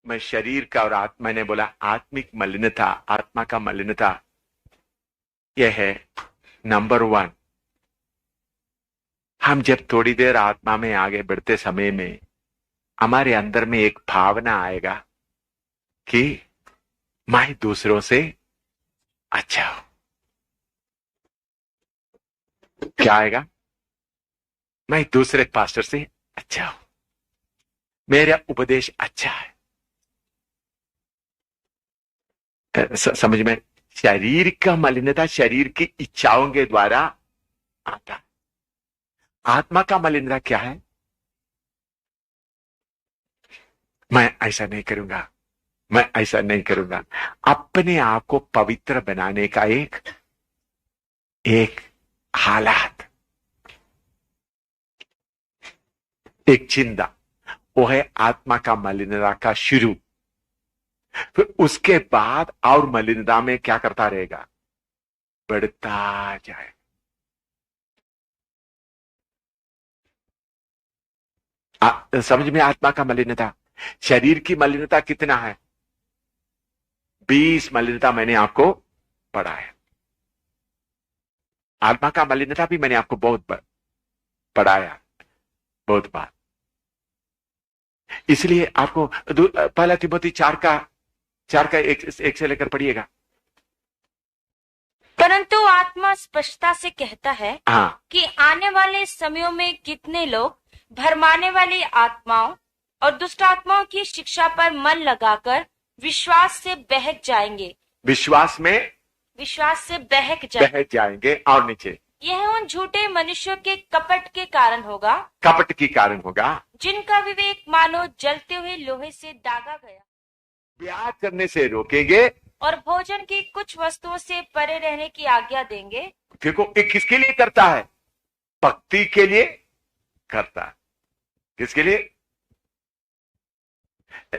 मैं शरीर का और आत्मा, मैंने बोला आत्मिक मलिनता, आत्मा का मलिनता, यह है नंबर वन। हम जब थोड़ी देर आत्मा में आगे बढ़ते समय में हमारे अंदर में एक भावना आएगा कि मैं दूसरों से अच्छा हूं। क्या आएगा? मैं दूसरे पास्टर से अच्छा हूं, मेरा उपदेश अच्छा है। समझ में? शरीर का मलिनता शरीर की इच्छाओं के द्वारा आता है। आत्मा का मलिनता क्या है? मैं ऐसा नहीं करूंगा, मैं ऐसा नहीं करूंगा। अपने आप को पवित्र बनाने का एक एक हालात, एक चिंता, वो है आत्मा का मलिनता का शुरू। फिर उसके बाद और मलिनता में क्या करता रहेगा? बढ़ता जाए। समझ में? आत्मा का मलिनता, शरीर की मलिनता कितना है? 20 मलिनता मैंने आपको पढ़ाया। आत्मा का मलिनता भी मैंने आपको बहुत पढ़ाया, बहुत बार। इसलिए आपको पहला तिमोथी 4 का 1 से लेकर पढ़िएगा। परंतु आत्मा स्पष्टता से कहता है हाँ, कि आने वाले समयों में कितने लोग भरमाने वाली आत्माओं और दुष्ट आत्माओं की शिक्षा पर मन लगाकर विश्वास से बहक जाएंगे। विश्वास से बहक जाएंगे। और नीचे, यह उन झूठे मनुष्यों के कपट के कारण होगा, कपट के कारण होगा, जिनका विवेक मानो जलते हुए लोहे से दागा गया, ब्याह करने से रोकेंगे और भोजन की कुछ वस्तुओं से परे रहने की आज्ञा देंगे। देखो, ये किसके लिए करता है? भक्ति के लिए करता है। किसके लिए?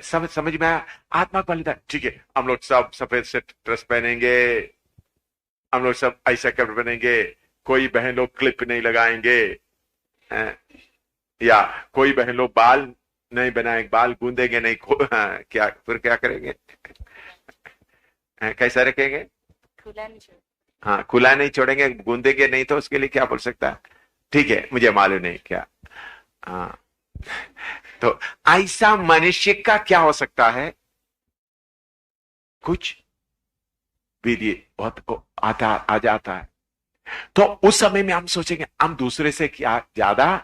समझ में आया? आत्मा का लिखा, ठीक है, हम लोग सब सफेद से ड्रेस पहनेंगे, हम लोग सब ऐसा कपड़े पहनेंगे, कोई बहन लोग क्लिप नहीं लगाएंगे, या कोई बहन लोग बाल नहीं बनाएंगे, बाल गूंदेंगे नहीं, क्या फिर क्या करेंगे? कैसा रखेंगे? खुला नहीं छोड़। हाँ, खुला नहीं छोड़ेंगे, गूंदेंगे नहीं, तो उसके लिए क्या बोल सकता है? ठीक है, मुझे मालूम नहीं क्या। हाँ, तो ऐसा मनुष्य का क्या हो सकता है? कुछ विधि बहुत आ जाता है। तो उस समय में हम सोचेंगे हम दूसरे से क्या ज्यादा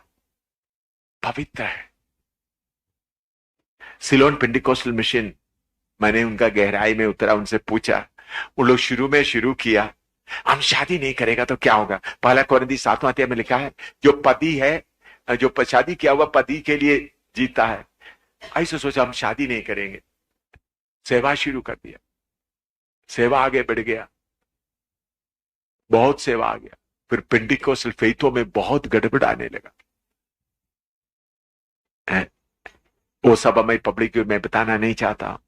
पवित्र है। सिलोन पेंटिकोस्टल मिशन, मैंने उनका गहराई में उतरा, उनसे पूछा। उन लोग शुरू किया, हम शादी नहीं करेगा तो क्या होगा? पहला कोरिन्थी 7वां अध्याय में लिखा है, जो पति है, जो शादी किया हुआ पति के लिए जीता है। ऐसे सोचा हम शादी नहीं करेंगे, सेवा शुरू कर दिया, सेवा आगे बढ़ गया, बहुत सेवा आ गया। फिर पेंटिकोस्टल फेथों में बहुत गड़बड़ आने लगा। वो सब मैं पब्लिक में बताना नहीं चाहता।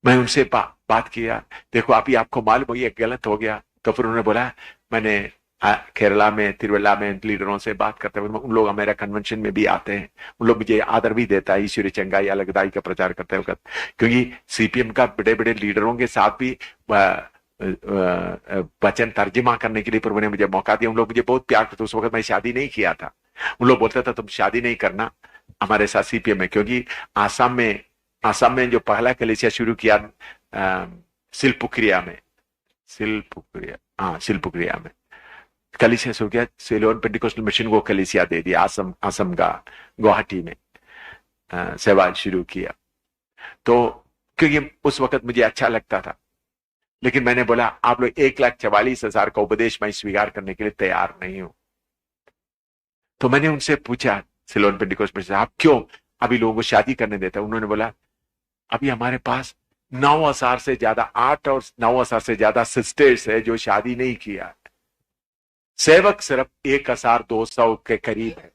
मैं उनसे बात किया, देखो अभी आपको मालूम हो ये गलत हो गया। तो फिर उन्होंने बोला, मैंने केरला में तिरुवल्ला में लीडरों से बात करते हुए, उन लोग मेरा कन्वेंशन में भी आते हैं, उन लोग मुझे आदर भी देता है ईश्वरी चंगाई अलगदाई का प्रचार करते वक्त, क्योंकि सीपीएम का बड़े बड़े लीडरों के साथ भी वचन तर्जुमा करने के लिए प्रभु ने मुझे मौका दिया। उन लोग मुझे बहुत प्यार करते। उस वक्त मैं शादी नहीं किया था। उन लोग बोलते था तुम शादी नहीं करना हमारे साथ सीपीएम में, क्योंकि आसाम में जो पहला कलीसिया शुरू किया सिलपुक्रिया में कलीसिया शुरू किया। सिलोन पेंटिकोस्टल मिशन को कलीसिया दे दिया, असम का गुवाहाटी में सेवा शुरू किया। तो क्योंकि उस वक्त मुझे अच्छा लगता था, लेकिन मैंने बोला आप लोग 1,44,000 का उपदेश मैं स्वीकार करने के लिए तैयार नहीं हूं। तो मैंने उनसे पूछा, सिलोन पेंटिकोस्टल मिशन, आप क्यों अभी लोगों को शादी करने देते हैं? उन्होंने बोला अभी हमारे पास 9,000 से ज्यादा 8 और 9,000 से ज्यादा सिस्टर्स है जो शादी नहीं किया। सेवक सिर्फ 1,200 के करीब है।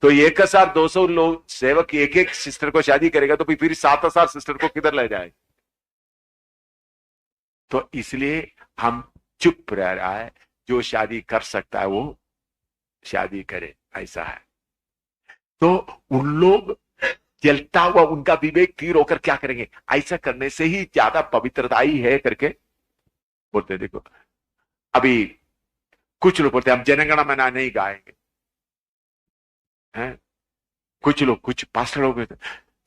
तो 1,200 लोग सेवक एक एक सिस्टर को शादी करेगा तो फिर 7,000 सिस्टर को किधर ले जाए? तो इसलिए हम चुप रह रहा है, जो शादी कर सकता है वो शादी करे, ऐसा है। तो उन लोग जलता हुआ उनका विवेक तीर होकर क्या करेंगे, ऐसा करने से ही ज्यादा पवित्रताई है करके बोलते हैं। देखो अभी कुछ लोग बोलते हैं हम जनगण मना नहीं गाएंगे, हैं? कुछ लोग, कुछ पास्टर लोग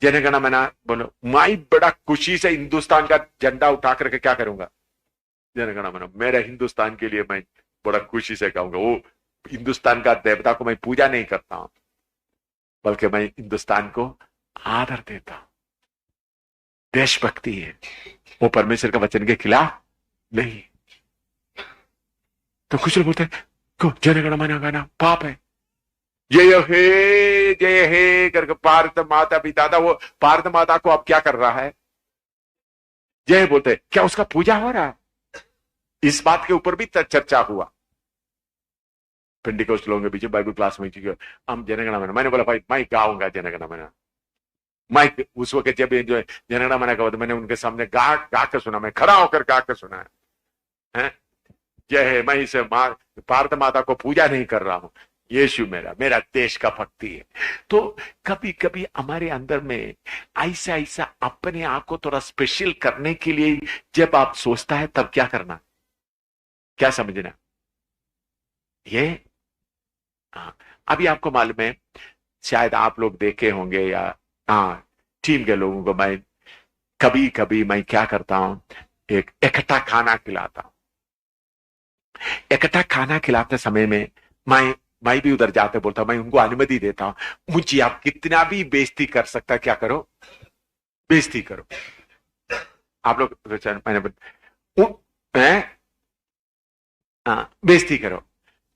जनगण मना बोलो, मैं बड़ा खुशी से हिंदुस्तान का झंडा उठा करके क्या करूंगा, जनगण मना, मेरा हिंदुस्तान के लिए मैं बड़ा खुशी से गाऊंगा। वो हिंदुस्तान का देवता को मैं पूजा नहीं करता हूं, बल्कि मैं हिंदुस्तान को आदर देता हूं। देशभक्ति है, वो परमेश्वर का वचन के खिलाफ नहीं। तो कुछ लोग बोलते हैं जनगण मन गाना पाप है, जय हे करके भारत माता पिता था, वो भारत माता को अब क्या कर रहा है, जय बोलते, क्या उसका पूजा हो रहा है? इस बात के ऊपर भी चर्चा हुआ पेंटिकोस्ट लोगों के बीच बाइबल क्लास में, हम जनगण मन, मैंने बोला भाई मैं गाऊंगा जनगण मन। मैं उस वक्त जब जो जनगण मन का, मैंने उनके सामने गा कर सुना, मैं खड़ा होकर गा कर सुना है, जय है, मैं इसे भारत माता को पूजा नहीं कर रहा हूं, यीशु मेरा देश का भक्ति है। तो कभी कभी हमारे अंदर में ऐसा ऐसा अपने आप को थोड़ा स्पेशल करने के लिए जब आप सोचता है, तब क्या करना, क्या समझना ये। अभी आपको मालूम है, शायद आप लोग देखे होंगे या टीम के लोगों को मैं कभी कभी मैं क्या करता हूं, एक इकट्ठा खाना खिलाता हूं। इकट्ठा खाना खिलाते समय में मैं भी उधर जाते बोलता हूं, मैं उनको अनुमति देता हूं, मुझे आप कितना भी बेइज्जती कर सकता, क्या करो, बेइज्जती करो। आप लोग मैंने बेइज्जती करो,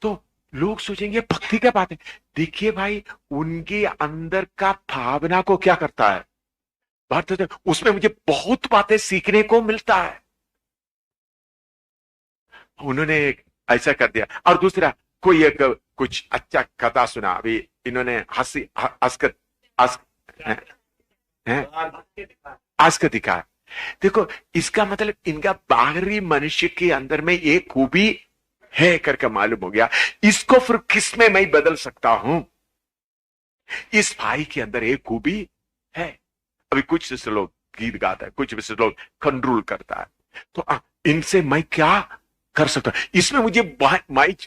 तो लोग सोचेंगे भक्ति क्या बात है। देखिए भाई, उनके अंदर का भावना को क्या करता है, भारत, उसमें मुझे बहुत बातें सीखने को मिलता है। उन्होंने ऐसा कर दिया, और दूसरा कोई एक कुछ अच्छा कथा सुना, अभी इन्होंने हंसी हंस दिखा। देखो इसका मतलब इनका बाहरी मनुष्य के अंदर में एक खूबी है करके मालूम हो गया। इसको फिर किस में मैं बदल सकता हूं, इस भाई के अंदर एक खूबी है। अभी कुछ लोग गीत गाता है, कुछ लोग कंट्रोल करता है, तो इनसे मैं क्या कर सकता हूं, इसमें मुझे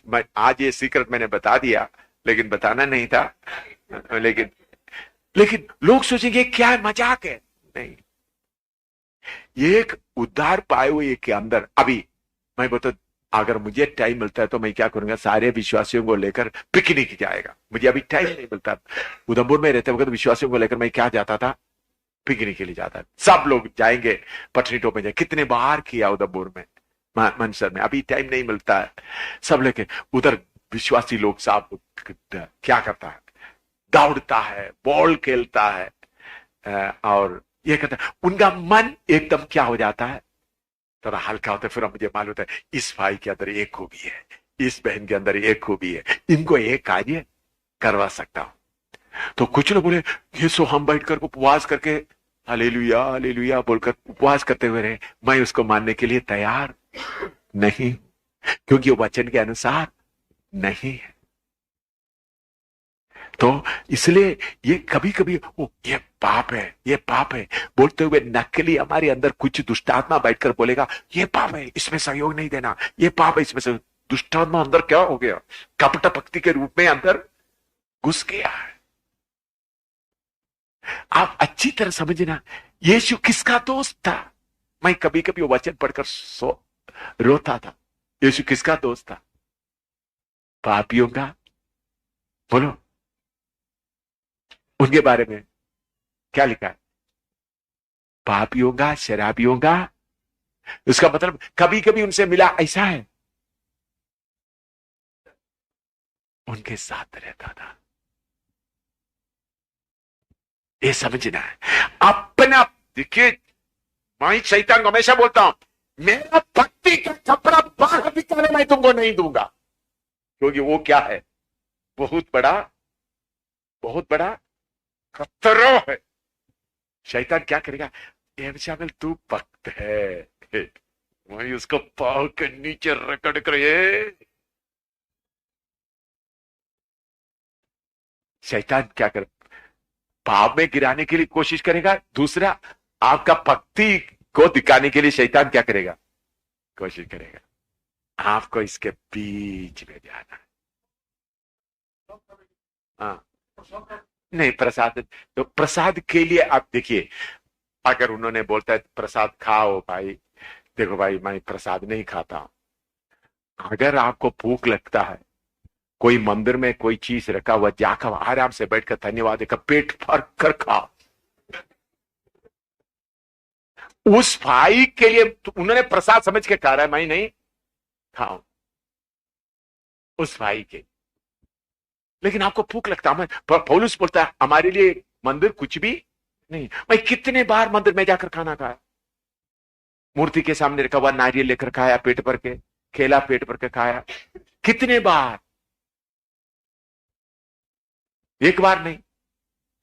मैं आज ये सीक्रेट मैंने बता दिया, लेकिन बताना नहीं था, लेकिन लोग सोचेंगे क्या मजाक है। नहीं, एक उद्धार पाए हुए के अंदर, अभी मैं बता, अगर मुझे टाइम मिलता है तो मैं क्या करूंगा, सारे विश्वासियों को लेकर पिकनिक जाएगा। मुझे अभी टाइम नहीं मिलता, उधमपुर में रहते वक्त विश्वासियों को लेकर मैं क्या जाता था, पिकनिक के लिए जाता। सब लोग जाएंगे, पटनी टॉप में जाए, कितने बार किया उधमपुर में, मनसर में, अभी टाइम नहीं मिलता है। सब लेके उधर विश्वासी लोग साहब क्या करता है, दौड़ता है, बॉल खेलता है, और ये कहता है, उनका मन एकदम क्या हो जाता है, थोड़ा हल्का होता है। फिर मुझे मालूम होता है इस भाई के अंदर एक खूबी है, इस बहन के अंदर एक खूबी है, इनको एक कार्य करवा सकता हूं। तो कुछ लोग बोले, ये सो हम बैठकर उपवास करके हालेलुया हालेलुया बोलकर उपवास करते हुए रहे, मैं उसको मानने के लिए तैयार नहीं, क्योंकि वो वचन के अनुसार नहीं है। तो इसलिए ये कभी कभी ये पाप है, ये पाप है बोलते हुए नकली हमारे अंदर कुछ दुष्टात्मा बैठकर बोलेगा ये पाप है, इसमें सहयोग नहीं देना, ये पाप है, इसमें से दुष्टात्मा अंदर क्या हो गया, कपट भक्ति के रूप में अंदर घुस गया है। आप अच्छी तरह समझना, यीशु किसका दोस्त था। मैं कभी कभी वो वचन पढ़कर रोता था। यीशु किसका दोस्त था, पापियों का। बोलो उनके बारे में क्या लिखा है, पापियों का, शराबियों का। उसका मतलब कभी कभी उनसे मिला, ऐसा है, उनके साथ रहता था। ये समझना है अपना। देखिए मैं शैतान को हमेशा बोलता हूं, मेरा भक्ति का कपड़ा बाहर दिखाने मैं तुमको नहीं दूंगा, क्योंकि वो क्या है, बहुत बड़ा खतरा है। शैतान क्या करेगा, शामिल तू भक्त है, वही उसको पाँव के नीचे रगड़ कर शैतान क्या कर, पाप में गिराने के लिए कोशिश करेगा, दूसरा आपका भक्ति को दिखाने के लिए शैतान क्या करेगा, कोशिश करेगा। आपको इसके बीच में जाना है। हाँ, नहीं प्रसाद, तो प्रसाद के लिए आप देखिए, अगर उन्होंने बोलता है प्रसाद खाओ भाई, देखो भाई मैं प्रसाद नहीं खाता हूं। अगर आपको भूख लगता है, कोई मंदिर में कोई चीज रखा हुआ, जाकर आराम से बैठकर धन्यवाद देकर पेट भर कर खाओ। उस भाई के लिए तो उन्होंने प्रसाद समझ के कहा है, मैं नहीं खाऊं उस भाई के, लेकिन आपको भूख लगता है। पौलुस बोलता है हमारे लिए मंदिर कुछ भी नहीं। मैं कितने बार मंदिर में जाकर खाना खाया, मूर्ति के सामने रखा हुआ नारियल लेकर खाया पेट भर के, केला पेट भर के खाया, कितने बार, एक बार नहीं,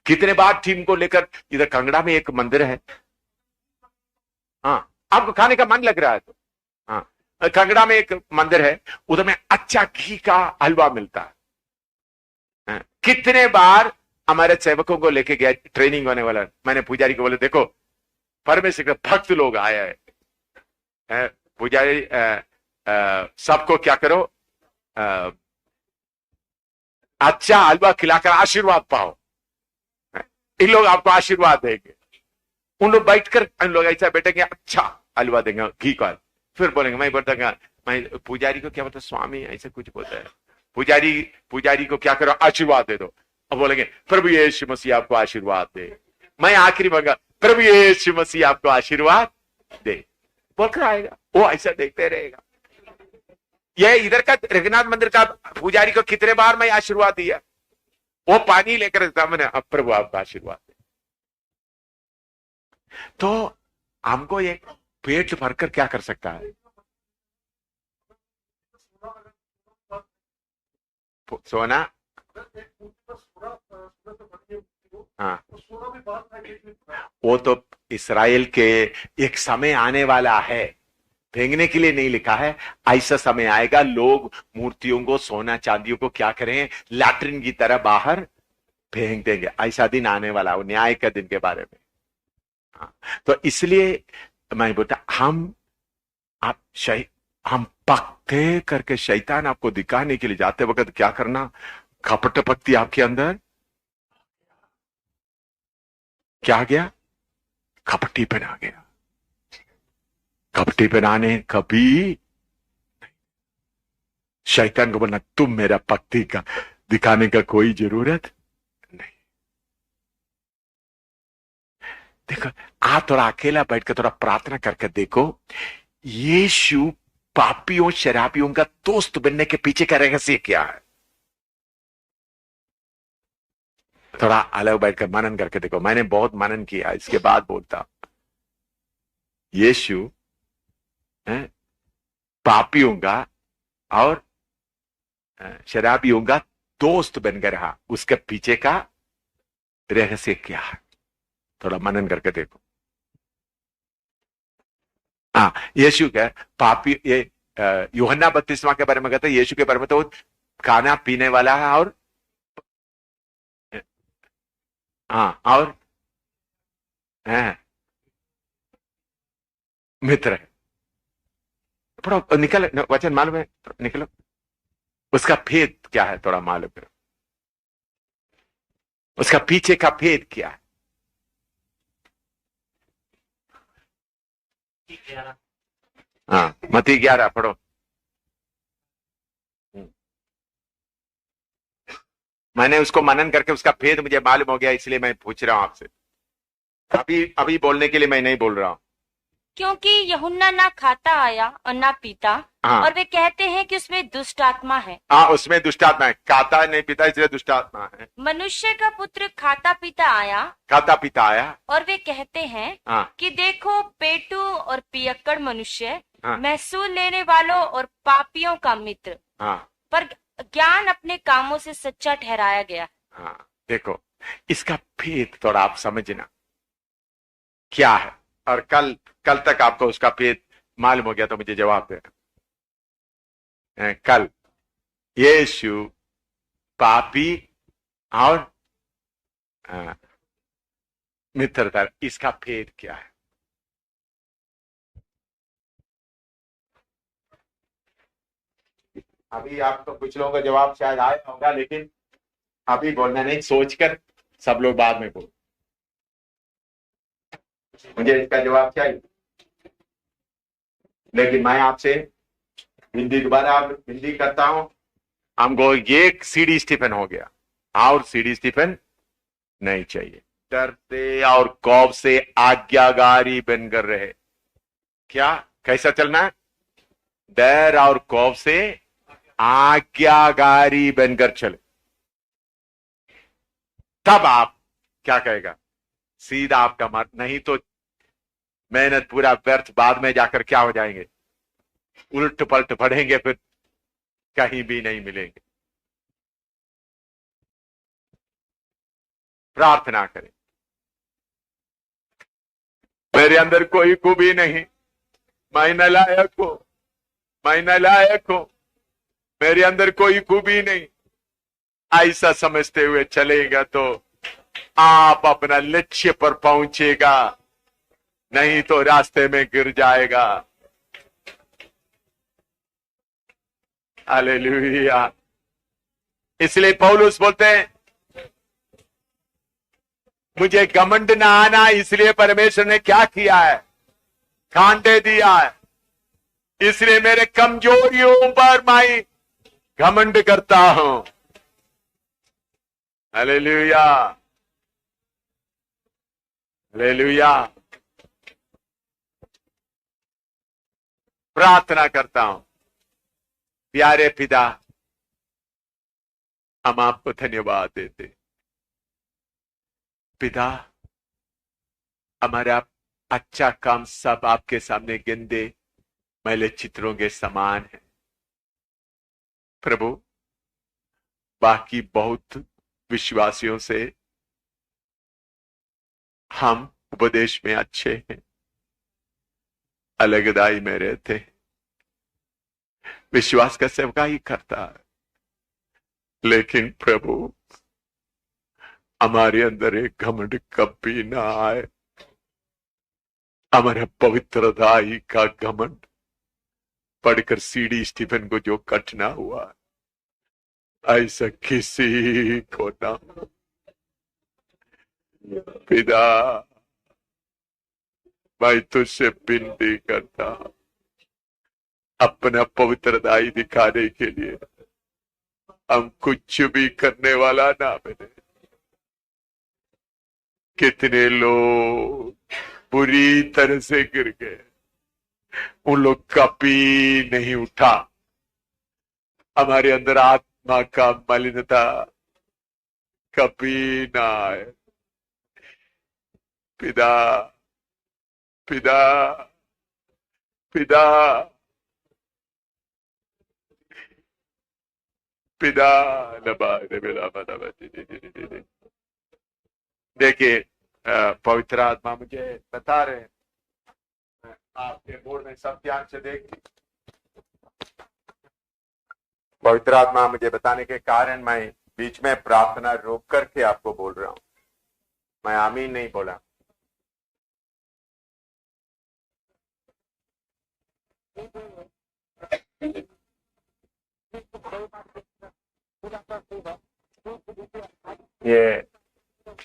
कितने बार टीम को लेकर, इधर कंगड़ा में एक मंदिर है, हाँ आपको खाने का मन लग रहा है तो, हाँ कंगड़ा में एक मंदिर है, उधर में अच्छा घी का हलवा मिलता है। हाँ, कितने बार हमारे सेवकों को लेके गया, ट्रेनिंग होने वाला, मैंने पुजारी को बोले देखो परमेश्वर के भक्त लोग आए हैं, पुजारी सबको क्या करो, अच्छा हलवा खिलाकर आशीर्वाद पाओ, इन लोग आपको आशीर्वाद देंगे। उन लोग बैठकर इन लोग ऐसा बैठेंगे, अच्छा हलवा देंगे घी का, फिर बोलेंगे, मैं बोलता मैं पुजारी को क्या बोलता, स्वामी ऐसे कुछ बोलता है, पुजारी को क्या करो, आशीर्वाद दे दो। अब बोलेंगे प्रभु यीशु मसीह आपको आशीर्वाद दे। मैं आखिरी मांगा, प्रभु यीशु मसीह आपको आशीर्वाद दे, बोलकर आएगा, वो ऐसा देखते रहेगा। ये इधर का रघुनाथ मंदिर का पुजारी को कितने बार मैं आशीर्वाद दिया, वो पानी लेकर मैंने, अब प्रभु आपका आशीर्वाद दे। तो हमको एक पेट भरकर क्या कर सकता है, सोना, हाँ वो तो इस्राएल के एक समय आने वाला है, फेंकने के लिए नहीं लिखा है। ऐसा समय आएगा लोग मूर्तियों को, सोना चांदियों को क्या करें, लैट्रिन की तरह बाहर फेंक देंगे। ऐसा दिन आने वाला, वो न्याय का दिन के बारे में। हाँ, तो इसलिए मैं बोलता हम पक्के करके शैतान आपको दिखाने के लिए जाते वक्त क्या करना, कपट भक्ति आपके अंदर क्या आ गया, कपटीपन आ गया। कपटीपन आने कभी शैतान को बोलना तुम मेरा भक्ति का दिखाने का कोई जरूरत नहीं। देखो आप थोड़ा अकेला बैठकर थोड़ा प्रार्थना करके देखो, यीशु पापियों शराबियों का दोस्त बनने के पीछे का रहस्य क्या है। थोड़ा अलग बैठकर मनन करके देखो, मैंने बहुत मनन किया, इसके बाद बोलता। यीशु पापियों का और शराबियों का दोस्त बनकर रहा, उसके पीछे का रहस्य क्या है, थोड़ा मनन करके देखो। हाँ, यीशु क्या पापी, ये यूहन्ना 32वां के बारे में कहता है, यीशु के बारे में तो खाना पीने वाला है और हाँ और मित्र है। थोड़ा निकल, वचन मालूम है, निकलो, उसका भेद क्या है थोड़ा मालूम करो, उसका पीछे का भेद क्या है। हाँ मत्ती 11 पढ़ो। मैंने उसको मनन करके उसका भेद मुझे मालूम हो गया, इसलिए मैं पूछ रहा हूं आपसे। अभी बोलने के लिए मैं नहीं बोल रहा हूं। क्योंकि यूहन्ना ना खाता आया और ना पीता, हाँ। और वे कहते हैं कि उसमें दुष्ट आत्मा है। हाँ उसमें दुष्ट आत्मा है, खाता नहीं पीता इसलिए दुष्ट आत्मा है। मनुष्य का पुत्र खाता पीता आया और वे कहते हैं हाँ। कि देखो पेटू और पियक्कड़ मनुष्य, हाँ। महसूल लेने वालों और पापियों का मित्र, हाँ। पर ज्ञान अपने कामों से सच्चा ठहराया गया। हाँ देखो इसका भेद थोड़ा आप समझना क्या है, और कल तक आपको उसका भेद मालूम हो गया तो मुझे जवाब देना। कल यीशु पापी और मित्रता, इसका भेद क्या है? अभी आपको कुछ लोगों का जवाब शायद आया होगा, लेकिन अभी बोलना नहीं, सोचकर सब लोग बाद में बोल। मुझे इसका जवाब चाहिए, लेकिन मैं आपसे हिंदी दोबारा हिंदी करता हूं। हमको ये सीडी स्टीफन हो गया, और सीडी स्टीफन नहीं चाहिए। डरते और खौफ से आज्ञाकारी बनकर रहे। क्या, कैसा चलना है? डर और खौफ से आज्ञाकारी बनकर चले। तब आप क्या कहेगा? सीधा आपका मत, नहीं तो मेहनत पूरा व्यर्थ, बाद में जाकर क्या हो जाएंगे? उल्ट पलट पढ़ेंगे, फिर कहीं भी नहीं मिलेंगे। प्रार्थना करें, मेरे अंदर कोई खूबी नहीं, मैं नालायक हूं, मैं नालायक हूं, मेरे अंदर कोई खूबी नहीं, ऐसा समझते हुए चलेगा तो आप अपना लक्ष्य पर पहुंचेगा, नहीं तो रास्ते में गिर जाएगा। हालेलुया। इसलिए पौलुस बोलते हैं, मुझे घमंड ना आना, इसलिए परमेश्वर ने क्या किया है? कांटे दिया है, इसलिए मेरे कमजोरियों पर मैं घमंड करता हूं। Hallelujah, hallelujah. प्रार्थना करता हूं, प्यारे पिता, हम आपको धन्यवाद देते। पिता, हमारा अच्छा काम सब आपके सामने गंदे मैले चित्रों के समान है प्रभु। बाकी बहुत विश्वासियों से हम उपदेश में अच्छे हैं, अलगदाई में रहते हैं, विश्वास का सेवकाई करता है, लेकिन प्रभु हमारे अंदर एक घमंड कभी ना आए। हमारे पवित्रताई का घमंड पढ़कर सीडी स्टीफन को जो कटना हुआ, ऐसा किसी को ना। पिता, मैं तुझसे विनती करता, अपना पवित्रताई दिखाने के लिए हम कुछ भी करने वाला ना बने। कितने लोग बुरी तरह से गिर गए, उन लोग कभी नहीं उठा। हमारे अंदर आत्मा का मलिनता कभी ना आए। पिता, पिता, पिता, पिता। देखिए, पवित्र आत्मा मुझे बता रहे हैं, आपके बोर्ड में सब ध्यान से देखिए। पवित्र आत्मा मुझे बताने के कारण मैं बीच में प्रार्थना रोक करके आपको बोल रहा हूं। मैं आमीन नहीं बोला।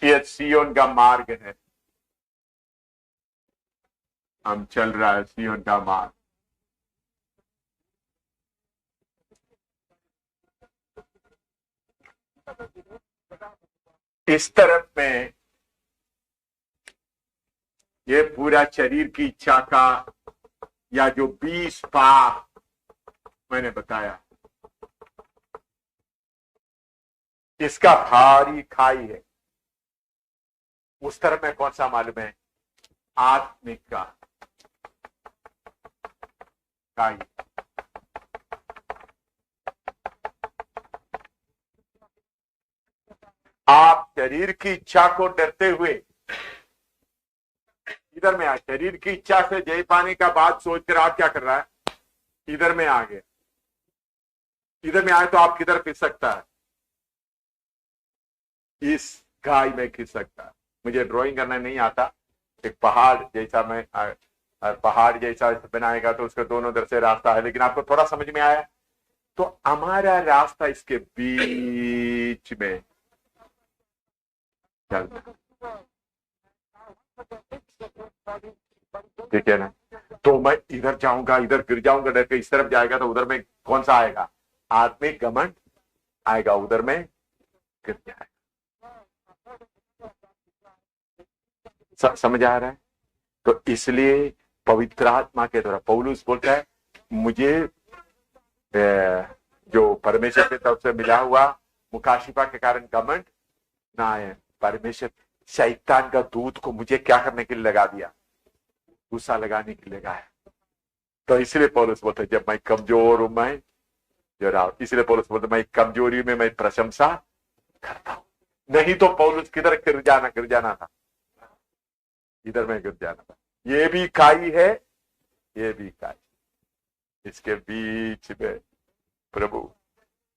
ये सियोन का मार्ग है, हम चल रहा है सियोन का मार्ग। इस तरफ में ये पूरा शरीर की इच्छा का, या जो 20 पाप मैंने बताया, इसका भारी खाई है। उस तरफ में कौन सा मालूम है? आत्मिक का खाई। आप शरीर की इच्छा को डरते हुए इधर में आए। शरीर की इच्छा से जय पाने का बात सोचकर आप क्या कर रहा है? इधर में आ गए। इधर में आए तो आप किधर खिस सकता है? इस गाय में खिस सकता है। मुझे ड्राइंग करना नहीं आता, एक पहाड़ जैसा मैं पहाड़ जैसा बनाएगा तो उसके दोनों तरफ से रास्ता है, लेकिन आपको थोड़ा समझ में आया? तो हमारा रास्ता इसके बीच में चलता, ठीक है ना? तो मैं इधर जाऊंगा, इधर गिर जाऊंगा डर के, इस तरफ जाएगा तो उधर में कौन सा आएगा? आत्मिक घमंड आएगा, उधर में गिर जाएगा। समझ आ रहा है? तो इसलिए पवित्र आत्मा के द्वारा पौलुस बोलता है, मुझे जो परमेश्वर की तरफ से मिला हुआ मुकाशिफा के कारण घमंड ना आए। परमेश्वर शैतान का दूत को मुझे क्या करने के लिए लगा दिया? गुस्सा लगाने के लिए लगाया। तो इसलिए पौलुस बोलता है, जब मैं कमजोर हूं, मैं जरा, इसलिए पौलुस बोलता है, मैं कमजोरी में मैं प्रशंसा करता हूं। नहीं तो पौलुस किधर गिर जाना था, इधर में गिर जाना था। ये भी खाई है, ये भी खाई, इसके बीच में प्रभु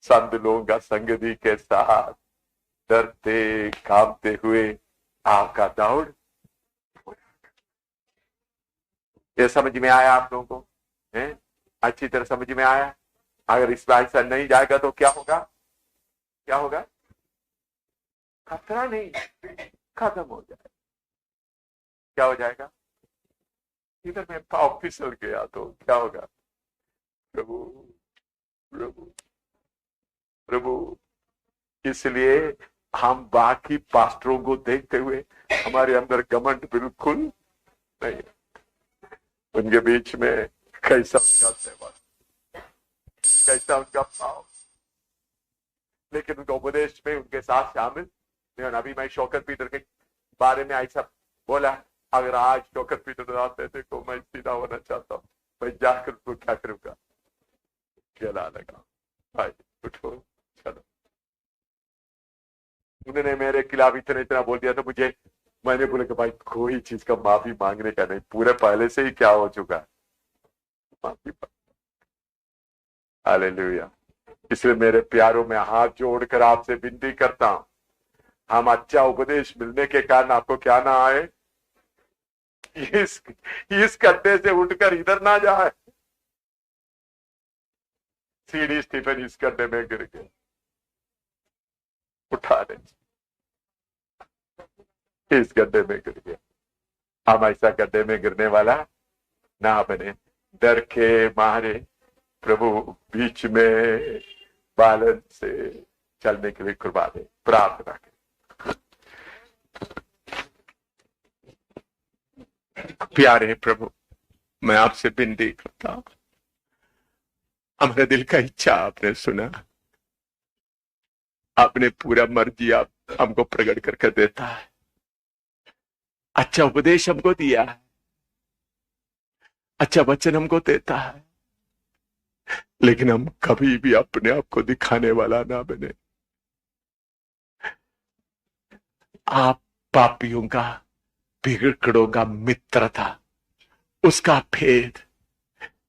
संत लोगों का संगति के साथ डरते कांपते हुए आपका दौड़। ये समझ में आया आप लोगों को? है? अच्छी तरह समझ में आया? अगर इस बात से नहीं जाएगा तो क्या होगा? क्या होगा? खतरा नहीं, खत्म हो जाएगा। क्या हो जाएगा? इधर में पाँव फिसल गया तो क्या होगा? प्रभु प्रभु प्रभु। इसलिए हम बाकी पास्टरों को देखते हुए हमारे अंदर घमंड बिल्कुल नहीं। उनके बीच में कैसा उनका सेवा, कैसा उनका भाव, लेकिन उनका उपदेश में उनके साथ शामिल नहीं। अभी मैं शौकत पीटर के बारे में ऐसा बोला, अगर आज शौकत पीटर आते थे तो मैं सीधा होना चाहता हूँ, मैं जाकर उसको क्या करूंगा? गला लगा, भाई उठो चलो। उन्होंने मेरे खिलाफ इतना बोल दिया तो मैंने बोला कि भाई कोई चीज का माफी मांगने का नहीं, पूरे पहले से ही क्या हो चुका है, माफी। हालेलुया। इसलिए मेरे प्यारों में हाथ जोड़कर आपसे विनती करता हूं, हम अच्छा उपदेश मिलने के कारण आपको क्या ना आए, इस गड्ढे से उठकर इधर ना जाए। सीढ़ी स्टीफन इस गड्ढे में गिर गए, उठा दे, इस गड्ढे में गिर गया। हम ऐसा गड्ढे में गिरने वाला ना बने। डर के मारे प्रभु बीच में बालन से चलने के लिए कृपा दे, प्रार्थना करें। प्यारे प्रभु, मैं आपसे विनती करता हूं, हमारे दिल का इच्छा आपने सुना, आपने पूरा मर्जी आप हमको प्रकट करके देता है, अच्छा उपदेश हमको दिया है, अच्छा वचन हमको देता है, लेकिन हम कभी भी अपने आप को दिखाने वाला ना बने। आप पापियों का, बिगड़ों का मित्र था, उसका भेद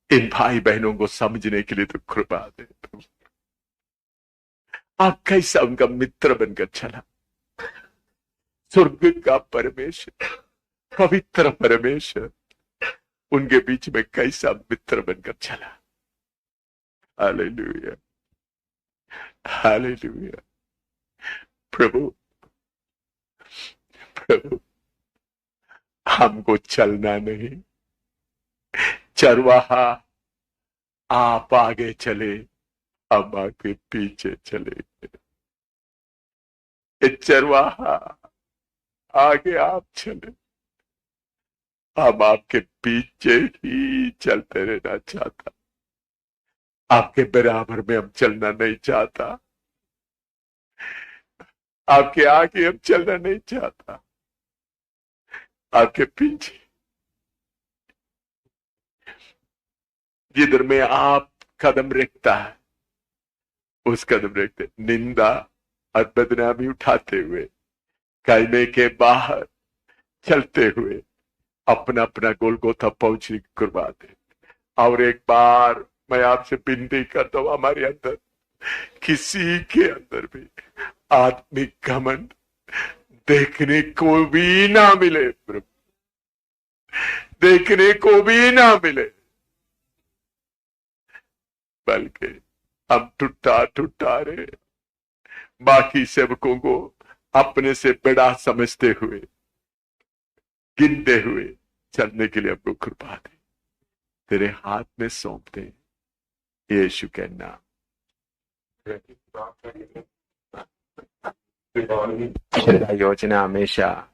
इन भाई बहनों को समझने के लिए तो कृपा दे। आप कैसा उनका मित्र बनकर चला, स्वर्ग का परमेश्वर, पवित्र परमेश्वर उनके बीच में कैसा मित्र बनकर चला। Hallelujah, hallelujah. प्रभु प्रभु, हमको चलना नहीं, चरवाहा आप आगे चले, हम आगे पीछे चले। चरवाहा आगे आप चले, हम आपके पीछे ही चलते रहना चाहता, आपके बराबर में हम चलना नहीं चाहता, आपके आगे हम चलना नहीं चाहता, आपके पीछे जिधर में आप कदम रखता है उस कदम रखते, निंदा और बदनामी उठाते हुए, कहने के बाहर चलते हुए अपना अपना गोलगोथा पहुंचने की कृपा दे। और एक बार मैं आपसे विनती करता हूं, हमारे अंदर किसी के अंदर भी आत्मिक घमंड देखने को भी ना मिले प्रभु, देखने को भी ना मिले, बल्कि हम टूटा टूटा रहे, बाकी सेवकों को अपने से बड़ा समझते हुए, गिनते हुए चलने के लिए हमको कृपा दे। तेरे हाथ में सौंपते यीशु के नाम। योजना हमेशा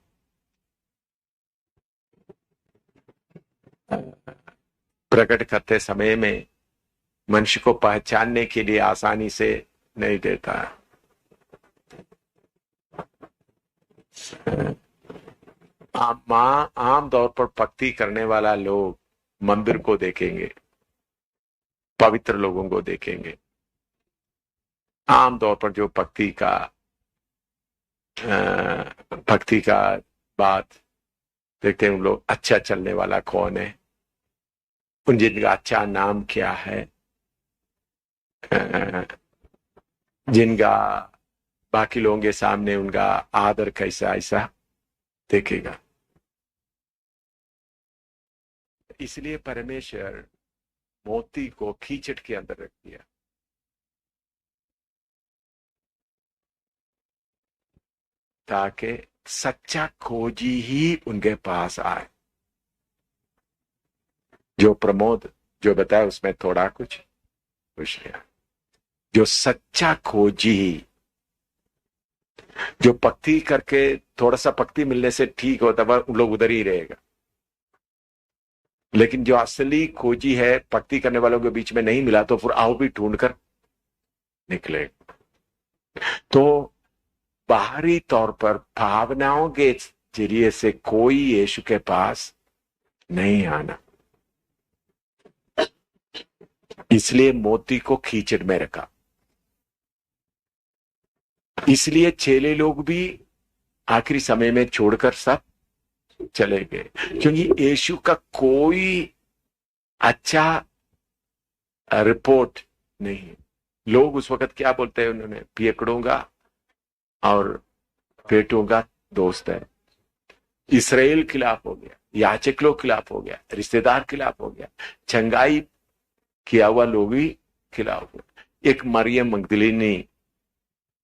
प्रकट करते समय में मनुष्य को पहचानने के लिए आसानी से नहीं देता। आमतौर पर भक्ति करने वाला लोग मंदिर को देखेंगे, पवित्र लोगों को देखेंगे। आमतौर पर जो भक्ति का बात देखते हैं, उन लोग अच्छा चलने वाला कौन है, उन जिनका अच्छा नाम क्या है, जिनका बाकी लोगों के सामने उनका आदर कैसा, ऐसा देखेगा। इसलिए परमेश्वर मोती को कीचड़ के अंदर रख दिया, ताकि सच्चा खोजी ही उनके पास आए। जो प्रमोद जो बताया उसमें थोड़ा कुछ नहीं। जो सच्चा खोजी, जो भक्ति करके थोड़ा सा भक्ति मिलने से ठीक होता है, उन लोग उधर ही रहेगा। लेकिन जो असली खोजी है, भक्ति करने वालों के बीच में नहीं मिला तो फिर आओ भी ढूंढ कर निकले। तो बाहरी तौर पर भावनाओं के जरिए से कोई यीशु के पास नहीं आना, इसलिए मोती को कीचड़ में रखा। इसलिए चेले लोग भी आखिरी समय में छोड़कर सब चले गए, क्योंकि यीशु का कोई अच्छा रिपोर्ट नहीं। लोग उस वक्त क्या बोलते हैं, उन्होंने पियकड़ों का और पेटों का दोस्त है। इसराइल खिलाफ हो गया, याचक लोग खिलाफ हो गया, रिश्तेदार खिलाफ हो गया, चंगाई किया हुआ लोग ही खिलाफ हो गया। एक मरियम मगदलीनी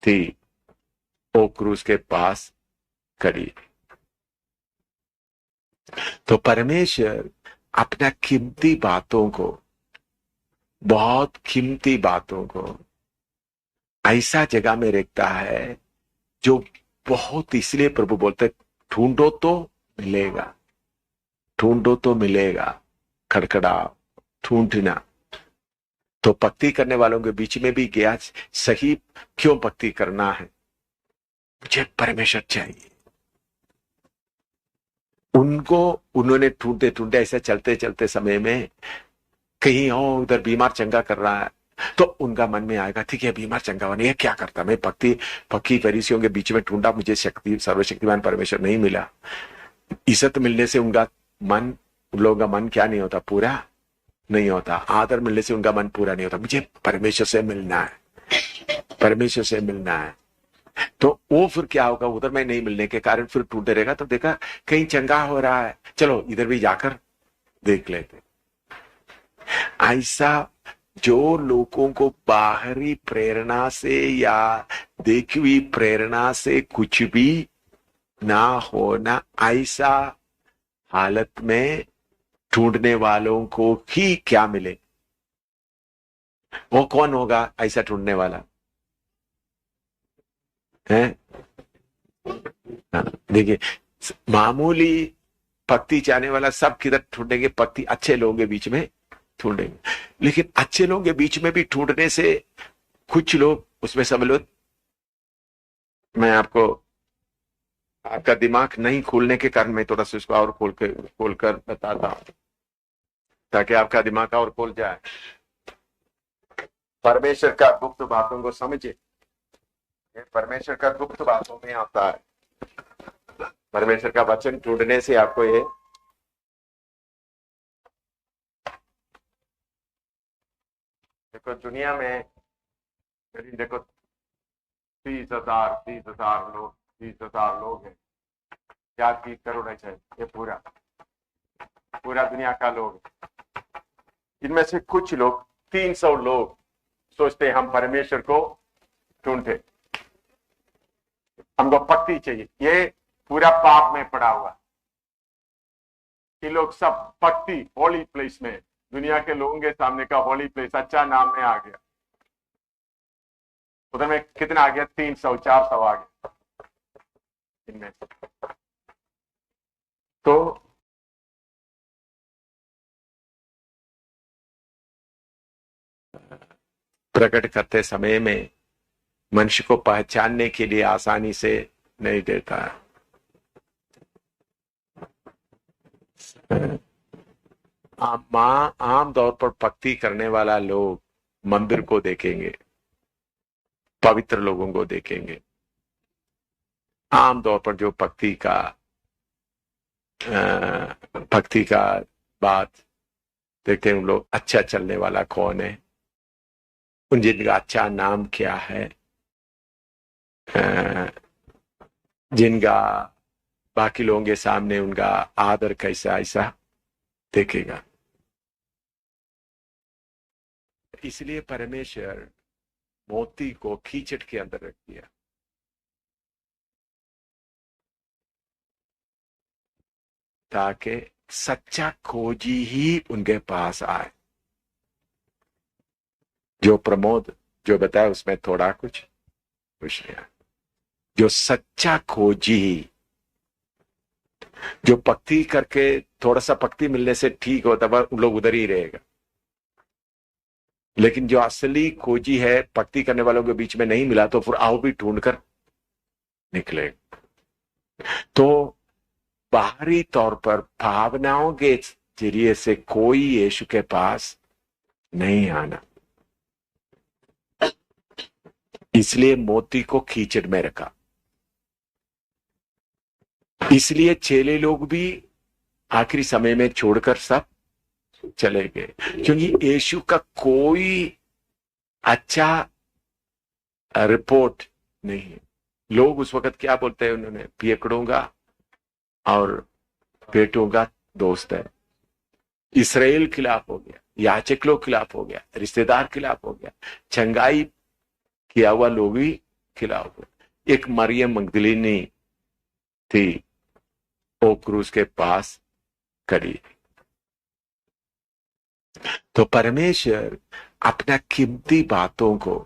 थी, वो क्रूस के पास खड़ी। तो परमेश्वर अपना कीमती बातों को, बहुत कीमती बातों को ऐसा जगह में रखता है जो बहुत, इसलिए प्रभु बोलते ढूंढो तो मिलेगा, ढूंढो तो मिलेगा, खड़खड़ाओ, ढूंढना। तो भक्ति करने वालों के बीच में भी गया, सही क्यों भक्ति करना है, मुझे परमेश्वर चाहिए। उन्होंने ढूंढते ढूंढते ऐसे चलते चलते समय में कहीं उधर बीमार चंगा कर रहा है, तो उनका मन में आएगा, ठीक है बीमार चंगा होने, क्या करता, मैं भक्ति फरीसियों के बीच में ढूंढा, मुझे शक्ति सर्वशक्तिमान परमेश्वर नहीं मिला। इज्जत मिलने से उन लोगों का मन क्या नहीं होता, पूरा नहीं होता। आदर मिलने से उनका मन पूरा नहीं होता। मुझे परमेश्वर से मिलना है, परमेश्वर से मिलना है। तो वो फिर क्या होगा, उधर में नहीं मिलने के कारण फिर टूटे रहेगा। तो देखा कहीं चंगा हो रहा है, चलो इधर भी जाकर देख लेते। ऐसा जो लोगों को बाहरी प्रेरणा से या देखी हुई प्रेरणा से कुछ भी ना होना, ऐसा हालत में ढूंढने वालों को ही क्या मिले। वो कौन होगा ऐसा ढूंढने वाला है? देखिए, मामूली भक्ति चाहने वाला सब किधर ढूंढेंगे, भक्ति अच्छे लोगों के बीच में ढूंढेंगे। लेकिन अच्छे लोगों के बीच में भी ढूंढने से कुछ लोग उसमें समझ लो, मैं आपका दिमाग नहीं खोलने के कारण मैं थोड़ा सा इसको और खोलकर बताता हूं, ताकि आपका दिमाग और खोल जाए, परमेश्वर का गुप्त बातों को समझे। परमेश्वर का गुप्त बातों में आता है। परमेश्वर का वचन ढूंढने से आपको ये देखो, दुनिया में देखो 30,000 लोग 30,000 लोग हैं या 30 करोड़ है, ये पूरा दुनिया का लोग। इनमें से कुछ लोग 300 लोग सोचते हैं हम परमेश्वर को ढूंढते, हमको भक्ति चाहिए। ये पूरा पाप में पड़ा हुआ। ये लोग सब भक्ति होली प्लेस में, दुनिया के लोगों के सामने का होली प्लेस अच्छा नाम में आ गया। उधर में कितना आ गया? 300 400 आ गया इनमें। तो प्रकट करते समय में मनुष्य को पहचानने के लिए आसानी से नहीं देता है। आमतौर पर भक्ति करने वाला लोग मंदिर को देखेंगे, पवित्र लोगों को देखेंगे। आमतौर पर जो भक्ति का बात देखते हैं, उन लोग अच्छा चलने वाला कौन है, उन जिनका अच्छा नाम क्या है, जिनका बाकी लोगों के सामने उनका आदर कैसा, ऐसा देखेगा। इसलिए परमेश्वर मोती को कीचड़ के अंदर रख दिया ताकि सच्चा खोजी ही उनके पास आए। जो प्रमोद जो बताया उसमें थोड़ा कुछ नहीं। जो सच्चा खोजी, जो भक्ति करके थोड़ा सा भक्ति मिलने से ठीक होता है, उन लोग उधर ही रहेगा। लेकिन जो असली खोजी है, भक्ति करने वालों के बीच में नहीं मिला तो फिर आओ भी ढूंढ कर निकलेगा। तो बाहरी तौर पर भावनाओं के जरिए से कोई यीशु के पास नहीं आना, इसलिए मोती को कीचड़ में रखा। इसलिए चेले लोग भी आखिरी समय में छोड़कर सब चले गए, क्योंकि यीशु का कोई अच्छा रिपोर्ट नहीं है। लोग उस वक्त क्या बोलते हैं, उन्होंने पियकड़ों का और बेटों का दोस्त है। इसराइल खिलाफ हो गया, याचक लोग खिलाफ हो गया, रिश्तेदार खिलाफ हो गया, चंगाई किया हुआ लोग ही खिलाफ हो गया। एक मरियम मगदलीनी थी, वो क्रूस के पास खड़ी। तो परमेश्वर अपना कीमती बातों को,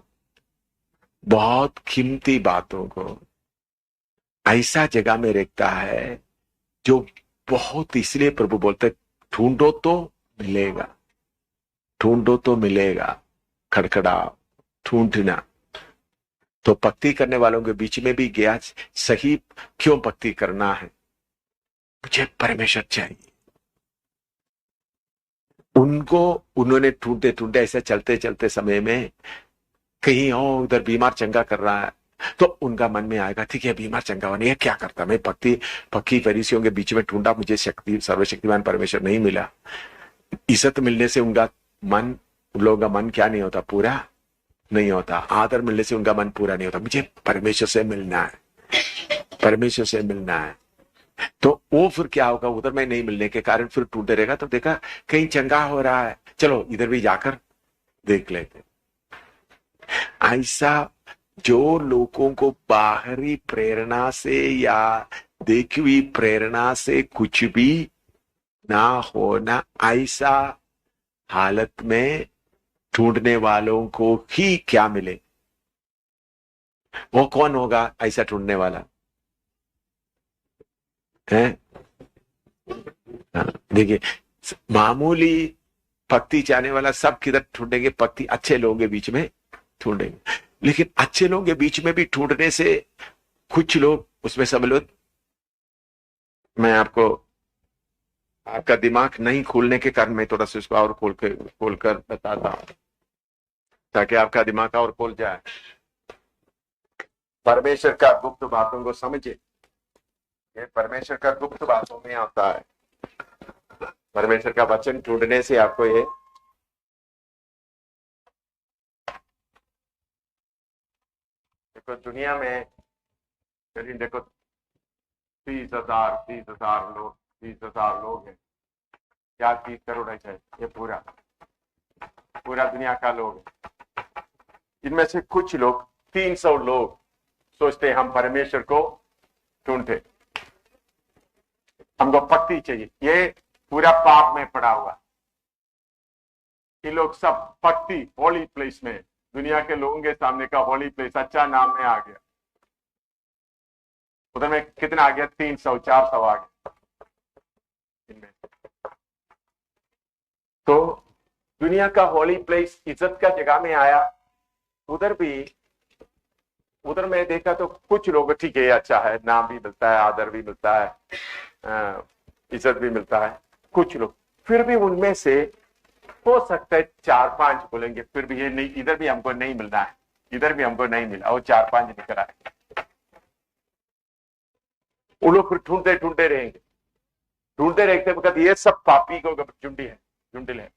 बहुत कीमती बातों को ऐसा जगह में रखता है जो बहुत, इसलिए प्रभु बोलते ढूंढो तो मिलेगा, ढूंढो तो मिलेगा, खड़खड़ाओ, ढूंढना। तो भक्ति करने वालों के बीच में भी गया, सही क्यों भक्ति करना है, मुझे परमेश्वर चाहिए। उन्होंने ढूंढते ढूंढते ऐसे चलते चलते समय में कहीं उधर बीमार चंगा कर रहा है, तो उनका मन में आएगा ठीक है बीमार चंगा होने है, क्या करता मैं भक्ति फरीसियों के बीच में ढूंढा, मुझे शक्ति सर्वशक्तिमान परमेश्वर नहीं मिला। इज्जत मिलने से उन लोगों का मन क्या नहीं होता, पूरा नहीं होता। आदर मिलने से उनका मन पूरा नहीं होता। मुझे परमेश्वर से मिलना है, परमेश्वर से मिलना है। तो वो फिर क्या होगा, उधर में नहीं मिलने के कारण फिर टूटते रहेगा। तो देखा कहीं चंगा हो रहा है, चलो इधर भी जाकर देख लेते। ऐसा जो लोगों को बाहरी प्रेरणा से या देखी हुई प्रेरणा से कुछ भी ना होना, ऐसा हालत में ढूंढने वालों को ही क्या मिले। वो कौन होगा ऐसा ढूंढने वाला है? देखिए, मामूली भक्ति चाहने वाला सब किधर ढूंढेंगे, भक्ति अच्छे लोगों के बीच में ढूंढेंगे। लेकिन अच्छे लोगों के बीच में भी ढूंढने से कुछ लोग उसमें सम्मिलित, मैं आपका दिमाग नहीं खोलने के कारण मैं थोड़ा सा उसको और खोलकर बताता हूं ताकि आपका दिमाग और खोल जाए, परमेश्वर का गुप्त बातों को समझे। ये परमेश्वर का गुप्त बातों में आता है। परमेश्वर का वचन ढूंढने से आपको ये देखो, दुनिया में चलिए देखो 30,000 लोग, 30,000 लोग हैं, क्या 30 करोड़ है? ये पूरा दुनिया का लोग है। इनमें से कुछ लोग, 300 लोग सोचते हैं हम परमेश्वर को ढूंढते, हमको भक्ति चाहिए। ये पूरा पाप में पड़ा हुआ। ये लोग सब भक्ति, होली प्लेस में, दुनिया के लोगों के सामने का होली प्लेस अच्छा नाम में आ गया। उधर में कितना आ गया? 300 400 आ गया इनमें। तो दुनिया का होली प्लेस इज्जत का जगह में आया। उधर में देखा तो कुछ लोग ठीक है, अच्छा है, नाम भी मिलता है, आदर भी मिलता है, इज्जत भी मिलता है। कुछ लोग फिर भी उनमें से हो सकता है 4-5 बोलेंगे फिर भी ये नहीं, इधर भी हमको नहीं मिलना है, इधर भी हमको नहीं मिला, और 4-5 निकल आए। वो लोग फिर ढूंढते रहेंगे वक्त ये सब पापी को झुंडिल है।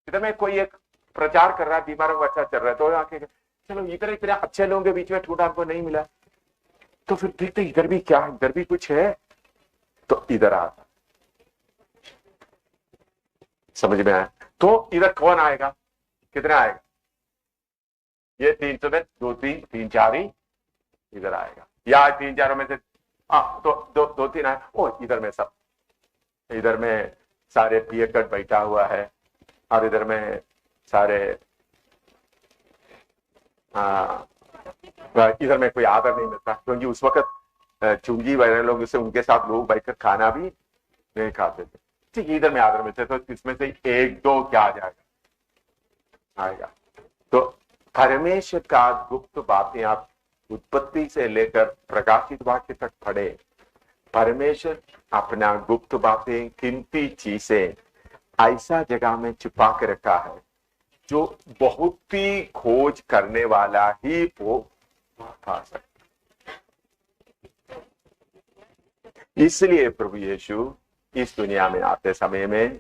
इधर में कोई एक प्रचार कर रहा है, बीमारों को अच्छा चल रहा है, तो आके चलो इधर इतने अच्छे लोगों के बीच में ढूंढा, हमको नहीं मिला, तो फिर देखते इधर भी क्या है, इधर भी कुछ है, तो इधर आता। समझ में आया? तो इधर कौन आएगा? कितना आएगा? ये 300 में 2-3 ही इधर आएगा, या 3-4 में से तो 2-3 आए। ओ इधर में सारे पिए कट बैठा हुआ है, और इधर में सारे इधर में कोई आदर नहीं मिलता, क्योंकि उस वक्त चुंगी वगैरह लोग से उनके साथ लोग बैठकर खाना भी नहीं खाते थे। ठीक, इधर में आदर मिलते, तो इसमें से 1-2 क्या आ आएगा। तो परमेश्वर का गुप्त बातें आप उत्पत्ति से लेकर प्रकाशित वाक्य तक पढ़े। परमेश्वर अपना गुप्त बातें, कीमती चीजें ऐसा जगह में छुपा के रखा है जो बहुत ही खोज करने वाला ही वो पा सकता। इसलिए प्रभु यीशु इस दुनिया में आते समय में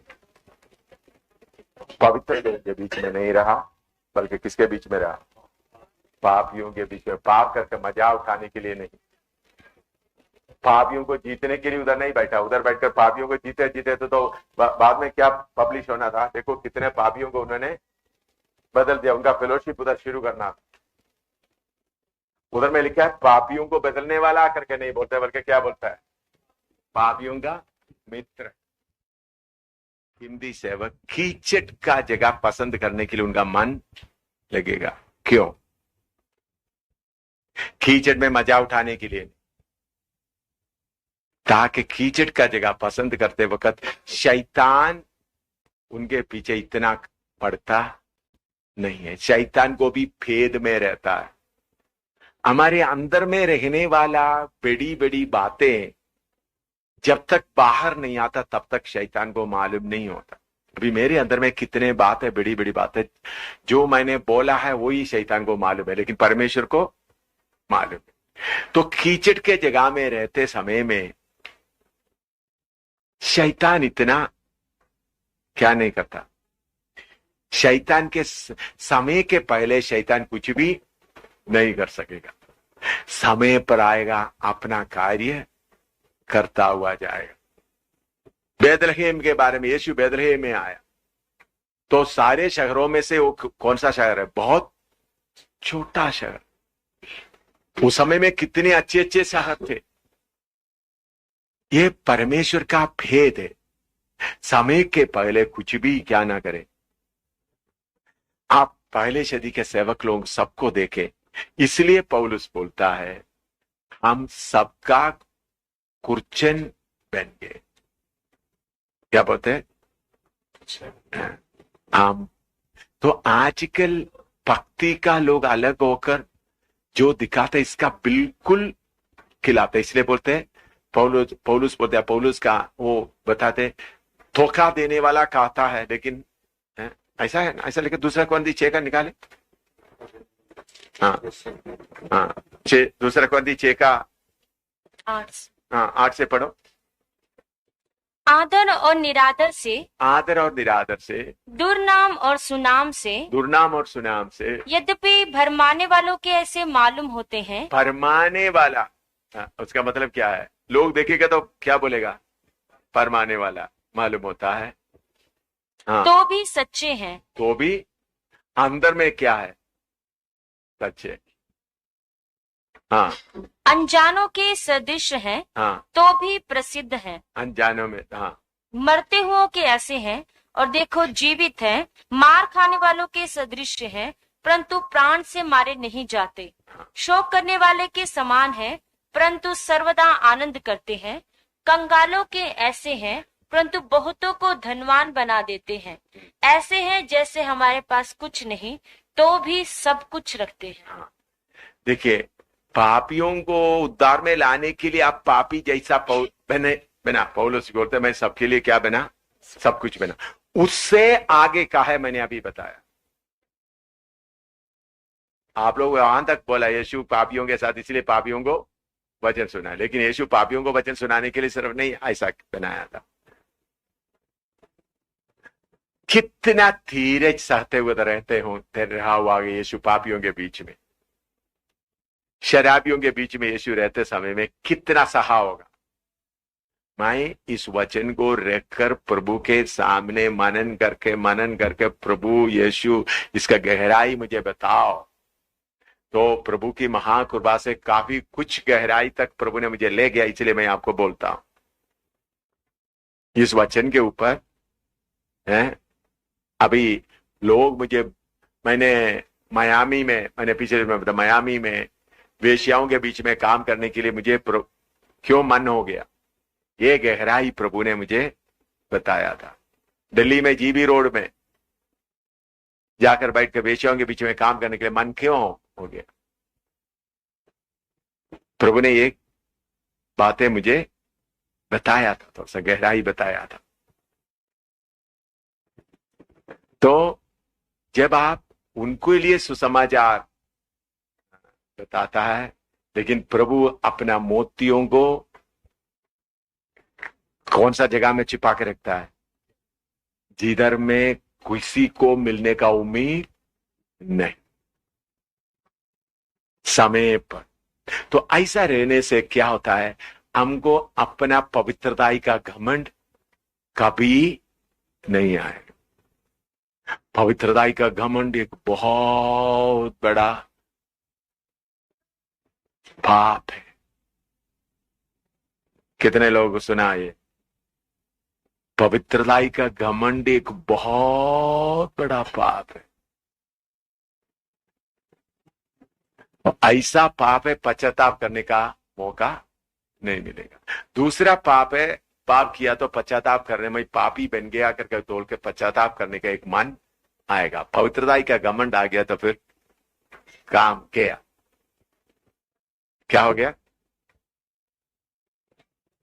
पवित्र लोगों के बीच में नहीं रहा, बल्कि किसके बीच में रहा? पापियों के बीच में। पाप करके मजा उठाने के लिए नहीं, पापियों को जीतने के लिए उधर नहीं बैठा। उधर बैठकर पापियों को जीते तो बाद में क्या पब्लिश होना था? देखो कितने पापियों को उन्होंने बदल दिया, उनका फेलोशिप उधर शुरू करना था। उधर में लिखा है पापियों को बदलने वाला करके नहीं बोलते, बल्कि क्या बोलता है? पापियों का मित्र। हिंदी सेवक कीचड़ का जगह पसंद करने के लिए उनका मन लगेगा। क्यों? कीचड़ में मजा उठाने के लिए, ताकि कीचड़ का जगह पसंद करते वक्त शैतान उनके पीछे इतना पड़ता नहीं है। शैतान को भी भेद में रहता है। हमारे अंदर में रहने वाला बड़ी बड़ी बातें जब तक बाहर नहीं आता तब तक शैतान को मालूम नहीं होता। अभी मेरे अंदर में कितने बात है, बड़ी बड़ी बातें, जो मैंने बोला है वही शैतान को मालूम है, लेकिन परमेश्वर को मालूम है। तो कीचड़ के जगह में रहते समय में शैतान इतना क्या नहीं करता। शैतान के समय के पहले शैतान कुछ भी नहीं कर सकेगा। समय पर आएगा, अपना कार्य करता हुआ जाएगा। बैतलहम के बारे में, यीशु बैतलहम में आया तो सारे शहरों में से वो कौन सा शहर है? बहुत छोटा शहर। उस समय में कितने अच्छे अच्छे शहर थे। ये परमेश्वर का भेद है। समय के पहले कुछ भी क्या ना करे। आप पहले सदी के सेवक लोग सबको देखें, इसलिए पौलुस बोलता है हम सबका कुर्चन बन गए। क्या बोलते हैं? हम तो आजकल भक्ति का लोग अलग होकर जो दिखाते इसका बिल्कुल खिलाते, इसलिए बोलते हैं पौलुस बोलते हैं, पौलुस का वो बताते धोखा देने वाला कहता है, लेकिन ऐसा है ना, ऐसा लेकर दूसरा कौन 6 का निकाले। हाँ, दूसरा कौन 6 का 8 8 से पढ़ो। आदर और निरादर से, आदर और निरादर से, दुर्नाम और सुनाम से, दुर्नाम और सुनाम से, यद्यपि भरमाने वालों के ऐसे मालूम होते हैं, फरमाने वाला। उसका मतलब क्या है? लोग देखेगा तो क्या बोलेगा? फरमाने वाला मालूम होता है। हाँ, तो भी सच्चे हैं। तो भी अंदर में क्या है? सच्चे। हाँ, अनजानों के सदृश हैं, हाँ, तो भी प्रसिद्ध हैं। अनजानों में, हाँ, मरते हुओं के ऐसे हैं, और देखो जीवित हैं। मार खाने वालों के सदृश हैं, परंतु प्राण से मारे नहीं जाते। शोक करने वाले के समान हैं, परंतु सर्वदा आनंद करते हैं। कंगालों के ऐसे हैं, परंतु बहुतों को धनवान बना देते हैं। ऐसे हैं जैसे हमारे पास कुछ नहीं, तो भी सब कुछ रखते हैं। देखिए, पापियों को उद्धार में लाने के लिए आप पापी जैसा बना। पौलुस बोलते मैं सबके लिए क्या बना? सब कुछ बना। उससे आगे का है, मैंने अभी बताया। आप लोग वहां तक बोला यीशु पापियों के साथ, इसलिए पापियों को वचन सुना, लेकिन यीशु पापियों को वचन सुनाने के लिए सिर्फ नहीं ऐसा बनाया था। कितना धीरज सहते हुए रहा हुआ यीशु पापियों के बीच में, शराबियों के बीच में यीशु रहते समय में कितना सहा होगा। मैं इस वचन को रखकर प्रभु के सामने मनन करके प्रभु यीशु इसका गहराई मुझे बताओ, तो प्रभु की महाकृपा से काफी कुछ गहराई तक प्रभु ने मुझे ले गया। इसलिए मैं आपको बोलता हूं इस वचन के ऊपर है। अभी लोग मैंने पिछले में बताया, मियामी में वेश्याओं के बीच में काम करने के लिए मुझे क्यों मन हो गया, ये गहराई प्रभु ने मुझे बताया था। दिल्ली में जीबी रोड में जाकर बैठ कर वेश्याओं के बीच में काम करने के लिए मन क्यों हो गया? प्रभु ने ये बातें मुझे बताया था, थोड़ा सा गहराई बताया था। तो जब आप उनके लिए सुसमाचार बताता है, लेकिन प्रभु अपना मोतियों को कौन सा जगह में छिपा के रखता है? जिधर में किसी को मिलने का उम्मीद नहीं, समय पर। तो ऐसा रहने से क्या होता है? हमको अपना पवित्रताई का घमंड कभी नहीं आएगा। पवित्रताई का घमंड एक बहुत बड़ा पाप है। कितने लोगों को सुना ये? पवित्रताई का घमंड एक बहुत बड़ा पाप है। और ऐसा पाप है पश्चाताप करने का मौका नहीं मिलेगा। दूसरा पाप है, पाप किया तो पश्चाताप करने में पापी बन गया करके तोड़ के पश्चाताप करने का एक मन आएगा। पवित्रताई का घमंड आ गया तो फिर काम गया। क्या हो गया?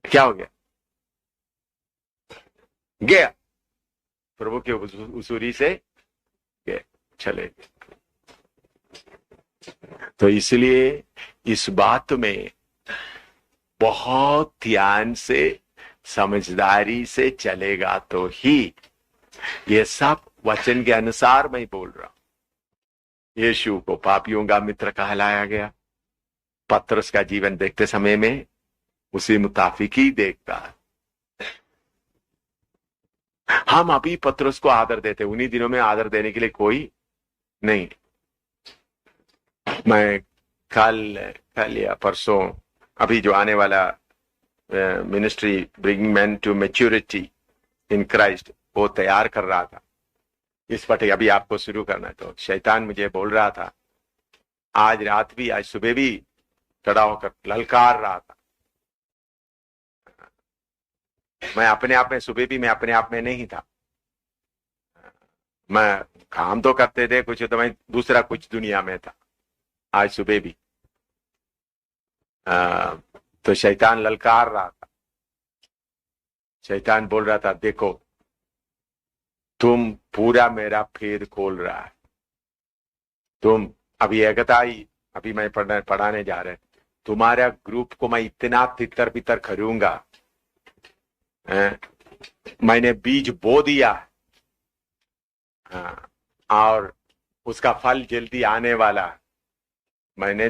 क्या हो गया? गया, प्रभु के उसूरी से गए, चले गए। तो इसलिए इस बात में बहुत ध्यान से समझदारी से चलेगा तो ही ये सब वचन के अनुसार मैं बोल रहा हूं। यीशु को पापियों का मित्र कहलाया गया। पतरस का जीवन देखते समय में उसी मुताबिक ही देखता है। हम अभी पतरस को आदर देते, उन्हीं दिनों में आदर देने के लिए कोई नहीं। मैं कल या परसों अभी जो आने वाला ministry bringing man to maturity in Christ वो तैयार कर रहा था। इस पर अभी आपको शुरू करना है। तो शैतान मुझे बोल रहा था, आज रात भी, आज सुबह भी खड़ा होकर ललकार रहा था। मैं अपने आप में, सुबह भी मैं अपने आप में नहीं था। मैं काम तो करते थे कुछ, तो मैं दूसरा कुछ दुनिया में था। आज सुबह भी तो शैतान ललकार रहा था। शैतान बोल रहा था, देखो तुम पूरा मेरा भेद खोल रहा है। तुम अभी एकताई, अभी मैं पढ़ाने जा रहे, तुम्हारा ग्रुप को मैं इतना तितर बितर करूंगा मैंने बीज बो दिया, हाँ, और उसका फल जल्दी आने वाला। मैंने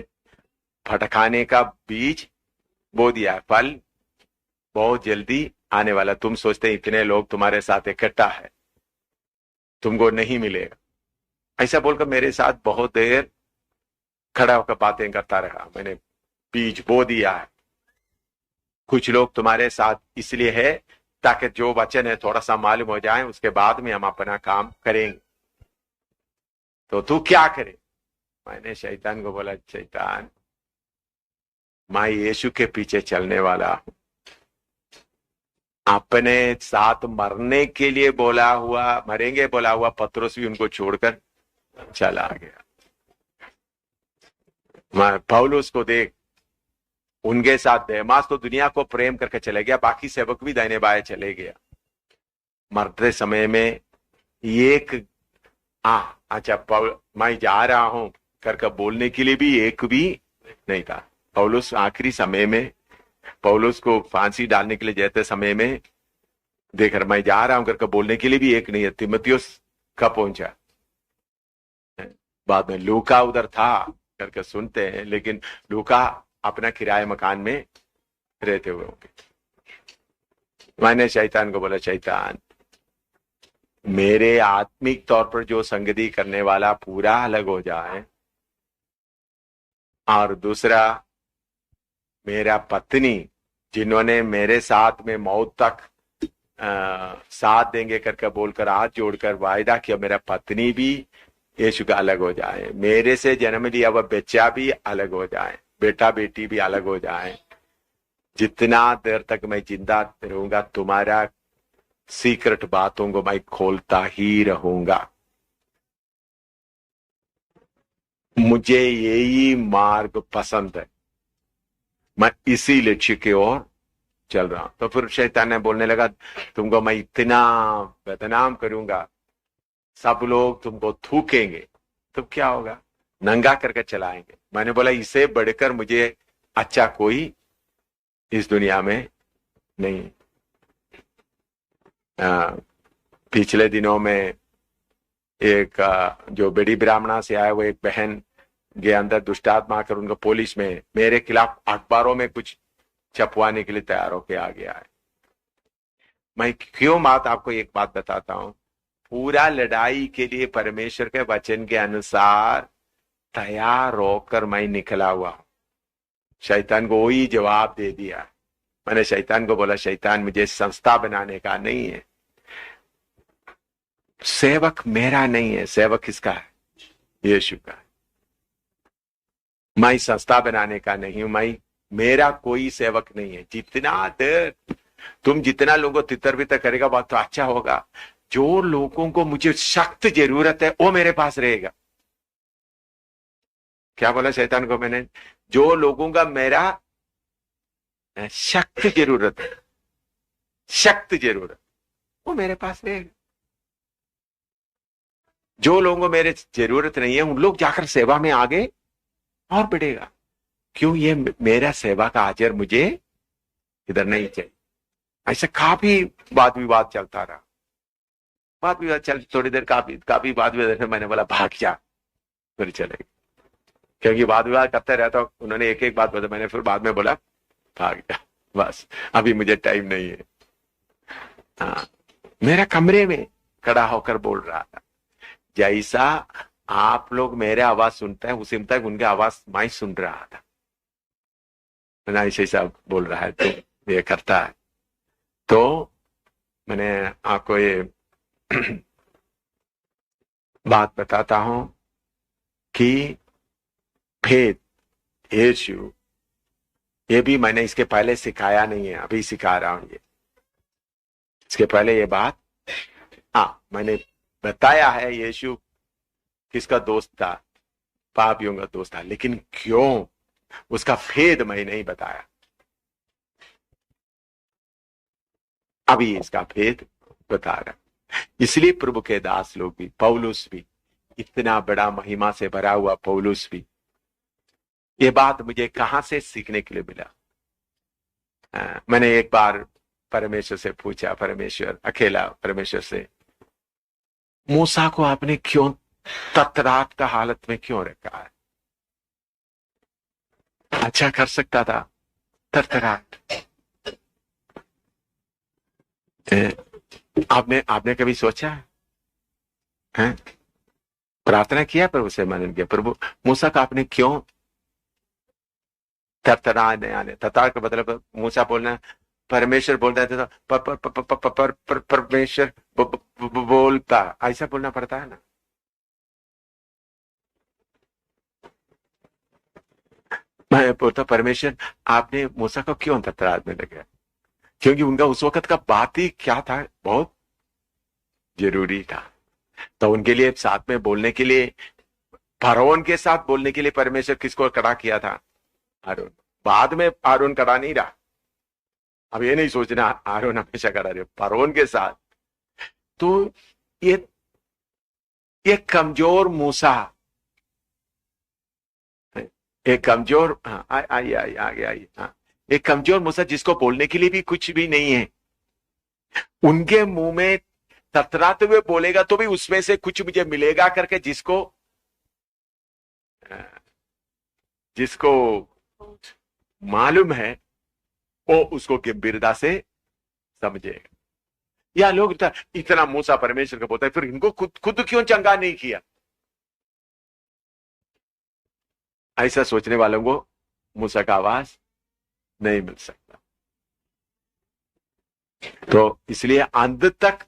फटकाने का बीज बो दिया, फल बहुत जल्दी आने वाला। तुम सोचते इतने लोग तुम्हारे साथ इकट्ठा है, तुमको नहीं मिलेगा। ऐसा बोलकर मेरे साथ बहुत देर खड़ा होकर बातें करता रहा। मैंने बीज बो दिया है। कुछ लोग तुम्हारे साथ इसलिए है ताकि जो वचन है थोड़ा सा मालूम हो जाए, उसके बाद में हम अपना काम करेंगे। तो तू क्या करे? मैंने शैतान को बोला, शैतान, मैं यीशु के पीछे चलने वाला हूं। अपने साथ मरने के लिए बोला हुआ, मरेंगे बोला हुआ पतरस भी उनको छोड़कर चला गया। मैं पौलुस को देख, उनके साथ देमास तो दुनिया को प्रेम करके चले गया, बाकी सेवक भी दाहिने बाएं चले गया। मरते समय में एक अच्छा मैं जा रहा हूं करके बोलने के लिए भी एक भी नहीं था। पौलुस आखिरी समय में, पौलुस को फांसी डालने के लिए जाते समय में देख रहा, मैं जा रहा हूं करके बोलने के लिए भी एक नहीं है। तीमुथियुस कब पहुंचा? बाद में लूका उधर था करके सुनते हैं, लेकिन लूका अपना किराए मकान में रहते हुए होंगे। मैंने शैतान को बोला, शैतान, मेरे आत्मिक तौर पर जो संगति करने वाला पूरा अलग हो जाए, और दूसरा मेरा पत्नी जिन्होंने मेरे साथ में मौत तक साथ देंगे करके बोलकर हाथ जोड़कर वायदा किया, मेरा पत्नी भी यीशु का अलग हो जाए, मेरे से जन्म लिया वह बच्चा भी अलग हो जाए, बेटा बेटी भी अलग हो जाए। जितना देर तक मैं जिंदा रहूंगा तुम्हारा सीक्रेट बातों को मैं खोलता ही रहूंगा। मुझे यही मार्ग पसंद है, मैं इसी लक्ष्य की ओर चल रहा हूं। तो फिर शैतान ने बोलने लगा, तुमको मैं इतना बदनाम करूंगा, सब लोग तुमको थूकेंगे, तो क्या होगा? नंगा करके चलाएंगे। मैंने बोला, इससे बढ़कर मुझे अच्छा कोई इस दुनिया में नहीं। पिछले दिनों में एक जो बड़ी ब्राह्मणा से आया वो एक बहन के अंदर दुष्टात्मा आकर उनको पुलिस में मेरे खिलाफ अखबारों में कुछ छपवाने के लिए तैयार होके आ गया है। मैं क्यों बात आपको एक बात बताता हूं, पूरा लड़ाई के लिए परमेश्वर के वचन के अनुसार तैयार होकर मैं निकला हुआ हूं। शैतान को वही जवाब दे दिया। मैंने शैतान को बोला, शैतान, मुझे संस्था बनाने का नहीं है, सेवक मेरा नहीं है, सेवक किसका है? यीशु का। मैं संस्था बनाने का नहीं हूं, मेरा कोई सेवक नहीं है। जितना देर तुम जितना लोगों को तितर बितर करेगा बात तो अच्छा होगा। जो लोगों को मुझे सख्त जरूरत है वो मेरे पास रहेगा। क्या बोला शैतान को मैंने? जो लोगों का मेरा सख्त जरूरत है, सख्त जरूरत, वो मेरे पास रहेगा। जो लोगों को मेरे जरूरत नहीं है उन लोग जाकर सेवा में आगे और बढ़ेगा। क्यों? ये मेरा सेवा का हाजिर मुझे इधर नहीं चाहिए। ऐसा काफी वाद विवाद चलता रहा, वाद विवाद चल थोड़ी देर काफी वाद विवाद। मैंने बोला भाग जा, फिर चले, क्योंकि वाद विवाद करते रहता। उन्होंने एक एक बात बताया, मैंने फिर बाद में बोला भाग जा, बस अभी मुझे टाइम नहीं है। हाँ, मेरा कमरे में खड़ा होकर बोल रहा था, जैसा आप लोग मेरे आवाज सुनते हैं उसी तक उनके आवाज मैं सुन रहा था। ऐसा बोल रहा है तो ये करता है। तो मैंने आपको ये बात बताता हूं कि भेद यीशु, ये भी मैंने इसके पहले सिखाया नहीं है, अभी सिखा रहा हूं। ये इसके पहले ये बात मैंने बताया है। यीशु किसका दोस्त था? पापियों का दोस्त था। लेकिन क्यों, उसका भेद मैं नहीं बताया। अभी इसका भेद बता रहा। इसलिए प्रभु के दास लोग भी, पौलुस भी, इतना बड़ा महिमा से भरा हुआ पौलुस भी, ये बात मुझे कहां से सीखने के लिए मिला? मैंने एक बार परमेश्वर से पूछा, परमेश्वर अकेला परमेश्वर से, मूसा को आपने क्यों ततरात का हालत में क्यों रखा है? अच्छा कर सकता था ततरात। आपने कभी सोचा है? प्रार्थना किया प्रभु से, मनन किया, प्रभु मूसा का आपने क्यों तड़तड़ाने आने? ततार का मतलब मूसा बोलना, परमेश्वर बोलता है तो परमेश्वर बोलता, ऐसा बोलना पड़ता है ना। मैं बोलता परमेश्वर आपने मूसा को क्यों तड़तड़ाने में लगे? क्योंकि उनका उस वक्त का बात ही क्या था, बहुत जरूरी था। तो उनके लिए साथ में बोलने के लिए, फरौन के साथ बोलने के लिए परमेश्वर किसको खड़ा किया था? हारून। बाद में हारून खड़ा नहीं रहा। अब ये नहीं सोचना हारून हमेशा खड़ा रहे, फरौन के साथ। तो ये कमजोर मूसा, एक कमजोर, आइए आइए आगे आइए, हाँ, एक कमजोर मूसा जिसको बोलने के लिए भी कुछ भी नहीं है, उनके मुंह में ततराते हुए बोलेगा तो भी उसमें से कुछ मुझे मिलेगा करके जिसको मालूम है वो उसको गंभीरता से समझेगा। या लोग इतना मूसा परमेश्वर का बोलता है, फिर इनको खुद क्यों चंगा नहीं किया? ऐसा सोचने वालों को मूसा का आवाज नहीं मिल सकता। तो इसलिए अंत तक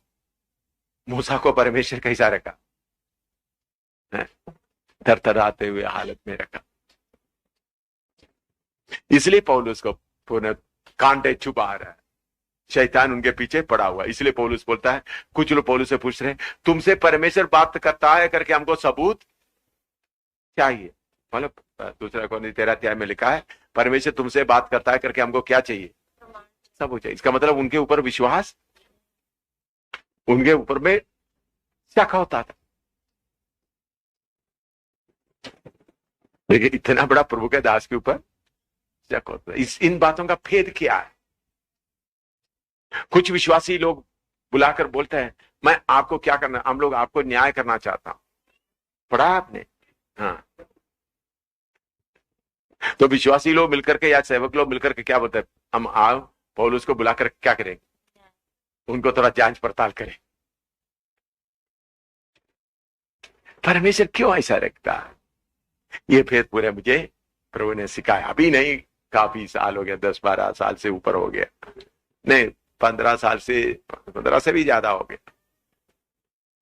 मूसा को परमेश्वर कैसा रखा? थरथराते हुए हालत में रखा। इसलिए पौलुस को पुनः कांटे छुपा रहा है, शैतान उनके पीछे पड़ा हुआ। इसलिए पौलुस बोलता है, कुछ लोग पौलुस से पूछ रहे हैं, तुमसे परमेश्वर बात करता है करके हमको सबूत चाहिए। मतलब दूसरा कोरिन्थियों 13 में लिखा है, परमेश्वर तुमसे बात करता है करके हमको क्या चाहिए? सबूत चाहिए। इसका मतलब उनके ऊपर विश्वास, उनके ऊपर में शक होता था। लेकिन इतना बड़ा प्रभु के दास के ऊपर शक होता है। इन बातों का भेद क्या है? कुछ विश्वासी लोग बुलाकर बोलते हैं, मैं आपको क्या करना, हम लोग आपको न्याय करना चाहता हूं। पढ़ा आपने? हाँ। तो विश्वासी लोग मिलकर के या सेवक लोग मिलकर के क्या बोलते हैं, हम आओ पौलुस को बुलाकर क्या करेंगे? उनको थोड़ा जांच पड़ताल करें। परमेश्वर क्यों ऐसा रखता है? ये भेद पूरे मुझे प्रभु ने सिखाया। अभी नहीं, काफी साल हो गया, 10-12 साल से ऊपर हो गया, नहीं 15 साल से, 15 से भी ज्यादा हो गया।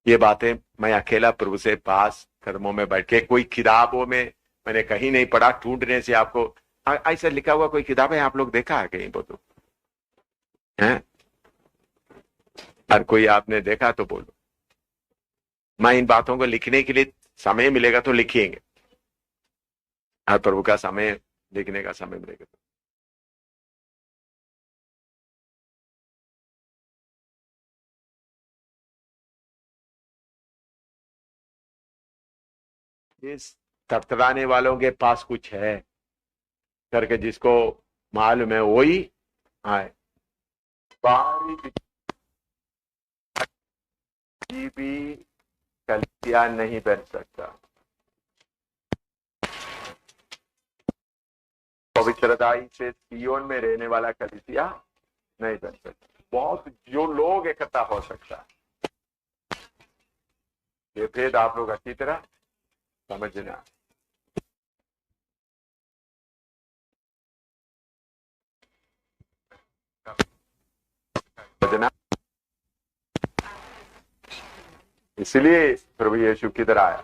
ये बातें मैं अकेला प्रभु से पास कदमों में बैठ के, कोई किताबों में मैंने कहीं नहीं पढ़ा, ढूंढने से आपको ऐसा लिखा हुआ कोई किताब है आप लोग देखा है कहीं? बोलो है? और कोई आपने देखा तो बोलो। मैं इन बातों को लिखने के लिए समय मिलेगा तो लिखेंगे, हर प्रभु का समय लिखने का समय मिलेगा तो। इस तड़तड़ाने वालों के पास कुछ है करके जिसको मालूम है वही आए। भी कलिसिया नहीं बन सकता, पवित्रताई से सियोन में रहने वाला कलिसिया नहीं बन सकता। बहुत जो लोग इकट्ठा हो सकता, ये भेद आप लोग अच्छी तरह समझना। इसलिए प्रभु यीशु किधर आया?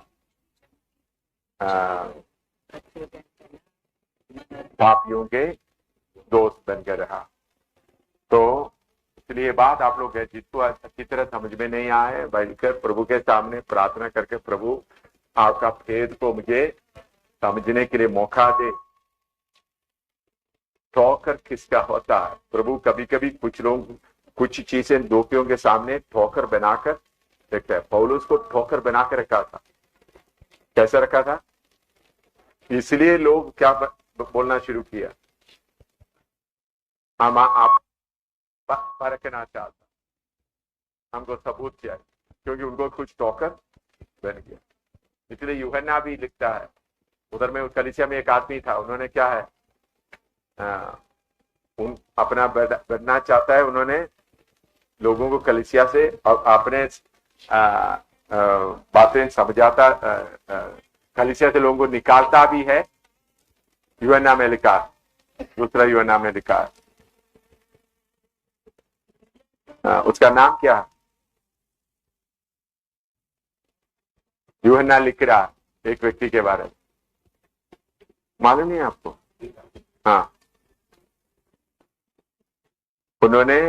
पापियों के दोस्त बनकर रहा। तो इसलिए बात आप लोग है जिसको अच्छी तरह समझ में नहीं आए, बैठकर प्रभु के सामने प्रार्थना करके, प्रभु आपका भेद को मुझे समझने के लिए मौका दे। ठोकर किसका होता है? प्रभु कभी कभी कुछ लोग कुछ चीजें दोषियों के सामने ठोकर बनाकर देखते हैं। पौलुस को ठोकर बनाकर रखा था। कैसे रखा था? इसलिए लोग क्या बोलना शुरू किया, हम आप परखना चाहता, हमको सबूत चाहिए, क्योंकि उनको कुछ टोकर बन गया। इसलिए यूहन्ना भी लिखता है, उधर में कलीसिया में एक आदमी था, उन्होंने क्या है अपना बनना चाहता है, उन्होंने लोगों को कलीसिया से अपने बातें समझाता, कलीसिया से लोगों को निकालता भी है। यूहन्ना में लिखा, दूसरा यूहन्ना में लिखा, उसका नाम क्या है? यूहन्ना लिख रहा एक व्यक्ति के बारे में, मालूम नहीं आपको? हाँ, उन्होंने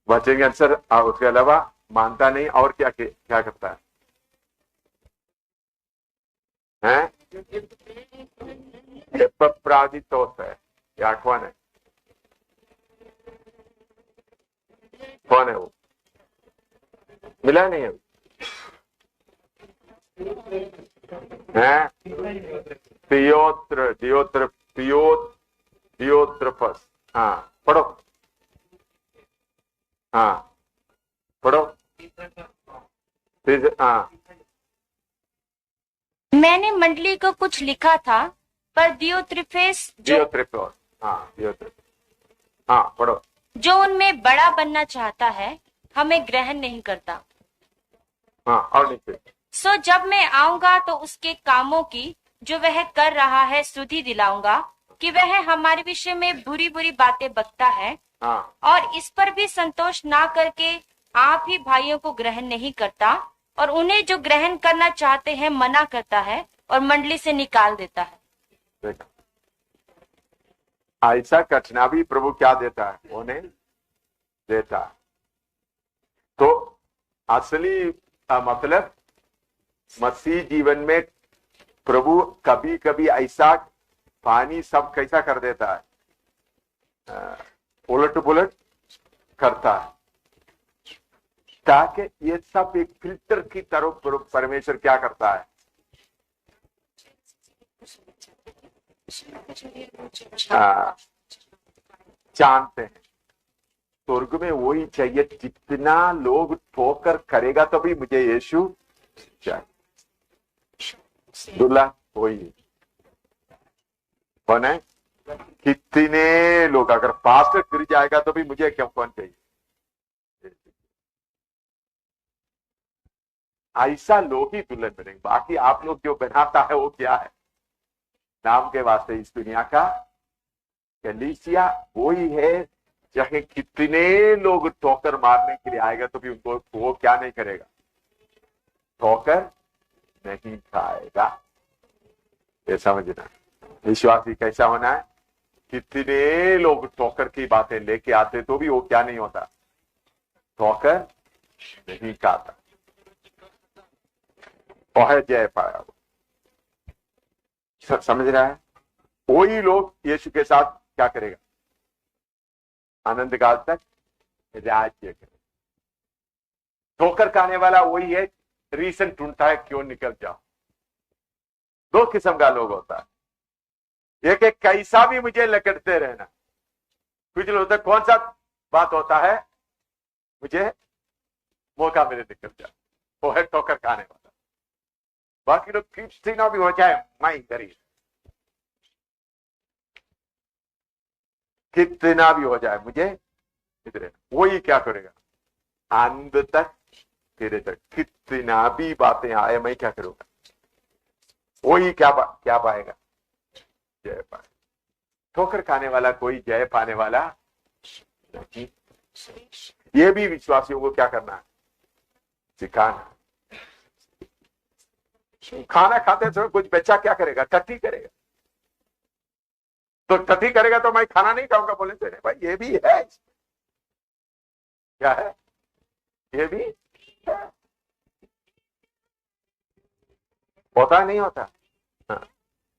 वचन के अनुसार उसके अलावा मानता नहीं, और क्या क्या करता है? एपफ्रादितोस है या कौन है? कौन है वो? मिला नहीं है? दियोत्रफस। हाँ पढ़ो, हाँ पढ़ो। हाँ, मैंने मंडली को कुछ लिखा था, पर दियोत्रिफेस दियोत्रिफोस, हाँ दियोत्रिफोस, हाँ पढ़ो। जो उनमें बड़ा बनना चाहता है, हमें ग्रहण नहीं करता। हाँ, और नीचे। सो जब मैं आऊंगा तो उसके कामों की जो वह कर रहा है सुधि दिलाऊंगा, कि वह हमारे विषय में बुरी बुरी बातें बकता है। हाँ, और इस पर भी संतोष ना करके आप ही भाइयों को ग्रहण नहीं करता, और उन्हें जो ग्रहण करना चाहते हैं मना करता है और मंडली से निकाल देता है। देखा, ऐसा कठिना भी प्रभु क्या देता है? उन्हें देता है। तो असली मतलब मसीह जीवन में प्रभु कभी कभी ऐसा पानी सब कैसा कर देता है, उलट पुलट करता है, ताकि ये सब एक फिल्टर की तरह परमेश्वर क्या करता है, जानते हैं। स्वर्ग में वही चाहिए, जितना लोग ठोकर करेगा तो भी मुझे यीशु चाहिए। दूल्हा वही कौन है? कितने लोग, अगर पास्टर गिर जाएगा तो भी मुझे क्यों कौन चाहिए? ऐसा लोग ही दुल्हन बनेंगे। बाकी आप लोग जो बनाता है वो क्या है? नाम के वास्ते इस दुनिया का कलीसिया वही है, चाहे कितने लोग ठोकर मारने के लिए आएगा तो भी उनको वो क्या नहीं करेगा, ठोकर नहीं खाएगा। ये समझना, विश्वासी कैसा होना है? कितने लोग ठोकर की बातें लेके आते तो भी वो क्या नहीं होता, ठोकर नहीं खाता। और है जय पाया वो, समझ रहा है? वही लोग यीशु के साथ क्या करेगा, आनंद काल तक राज्य करेगा। ठोकर खाने वाला वही है, रीजन ढूंढता है क्यों निकल जाओ। दो किस्म का लोग होता है, एक एक कैसा भी मुझे लकड़ते रहना, कुछ लोग कौन सा बात होता है, मुझे मौका मिले निकल जाए, वो है ठोकर खाने वाला। बाकी लोग कितना भी हो जाए, मैं गरीब, कितना भी हो जाए मुझे इधर, वही क्या करेगा, अंत तक तेरे तक कितना भी बातें आए मैं क्या करूंगा, वही क्या पाएगा, जय पाए। ठोकर खाने वाला कोई जय पाने वाला नहीं। ये भी विश्वासियों को क्या करना है, सिखाना। खाना खाते समय कुछ बच्चा क्या करेगा, टट्टी करेगा, तो टट्टी करेगा तो मैं खाना नहीं खाऊंगा, बोले थे भाई ये भी है, क्या है, ये भी है, होता नहीं होता। हाँ।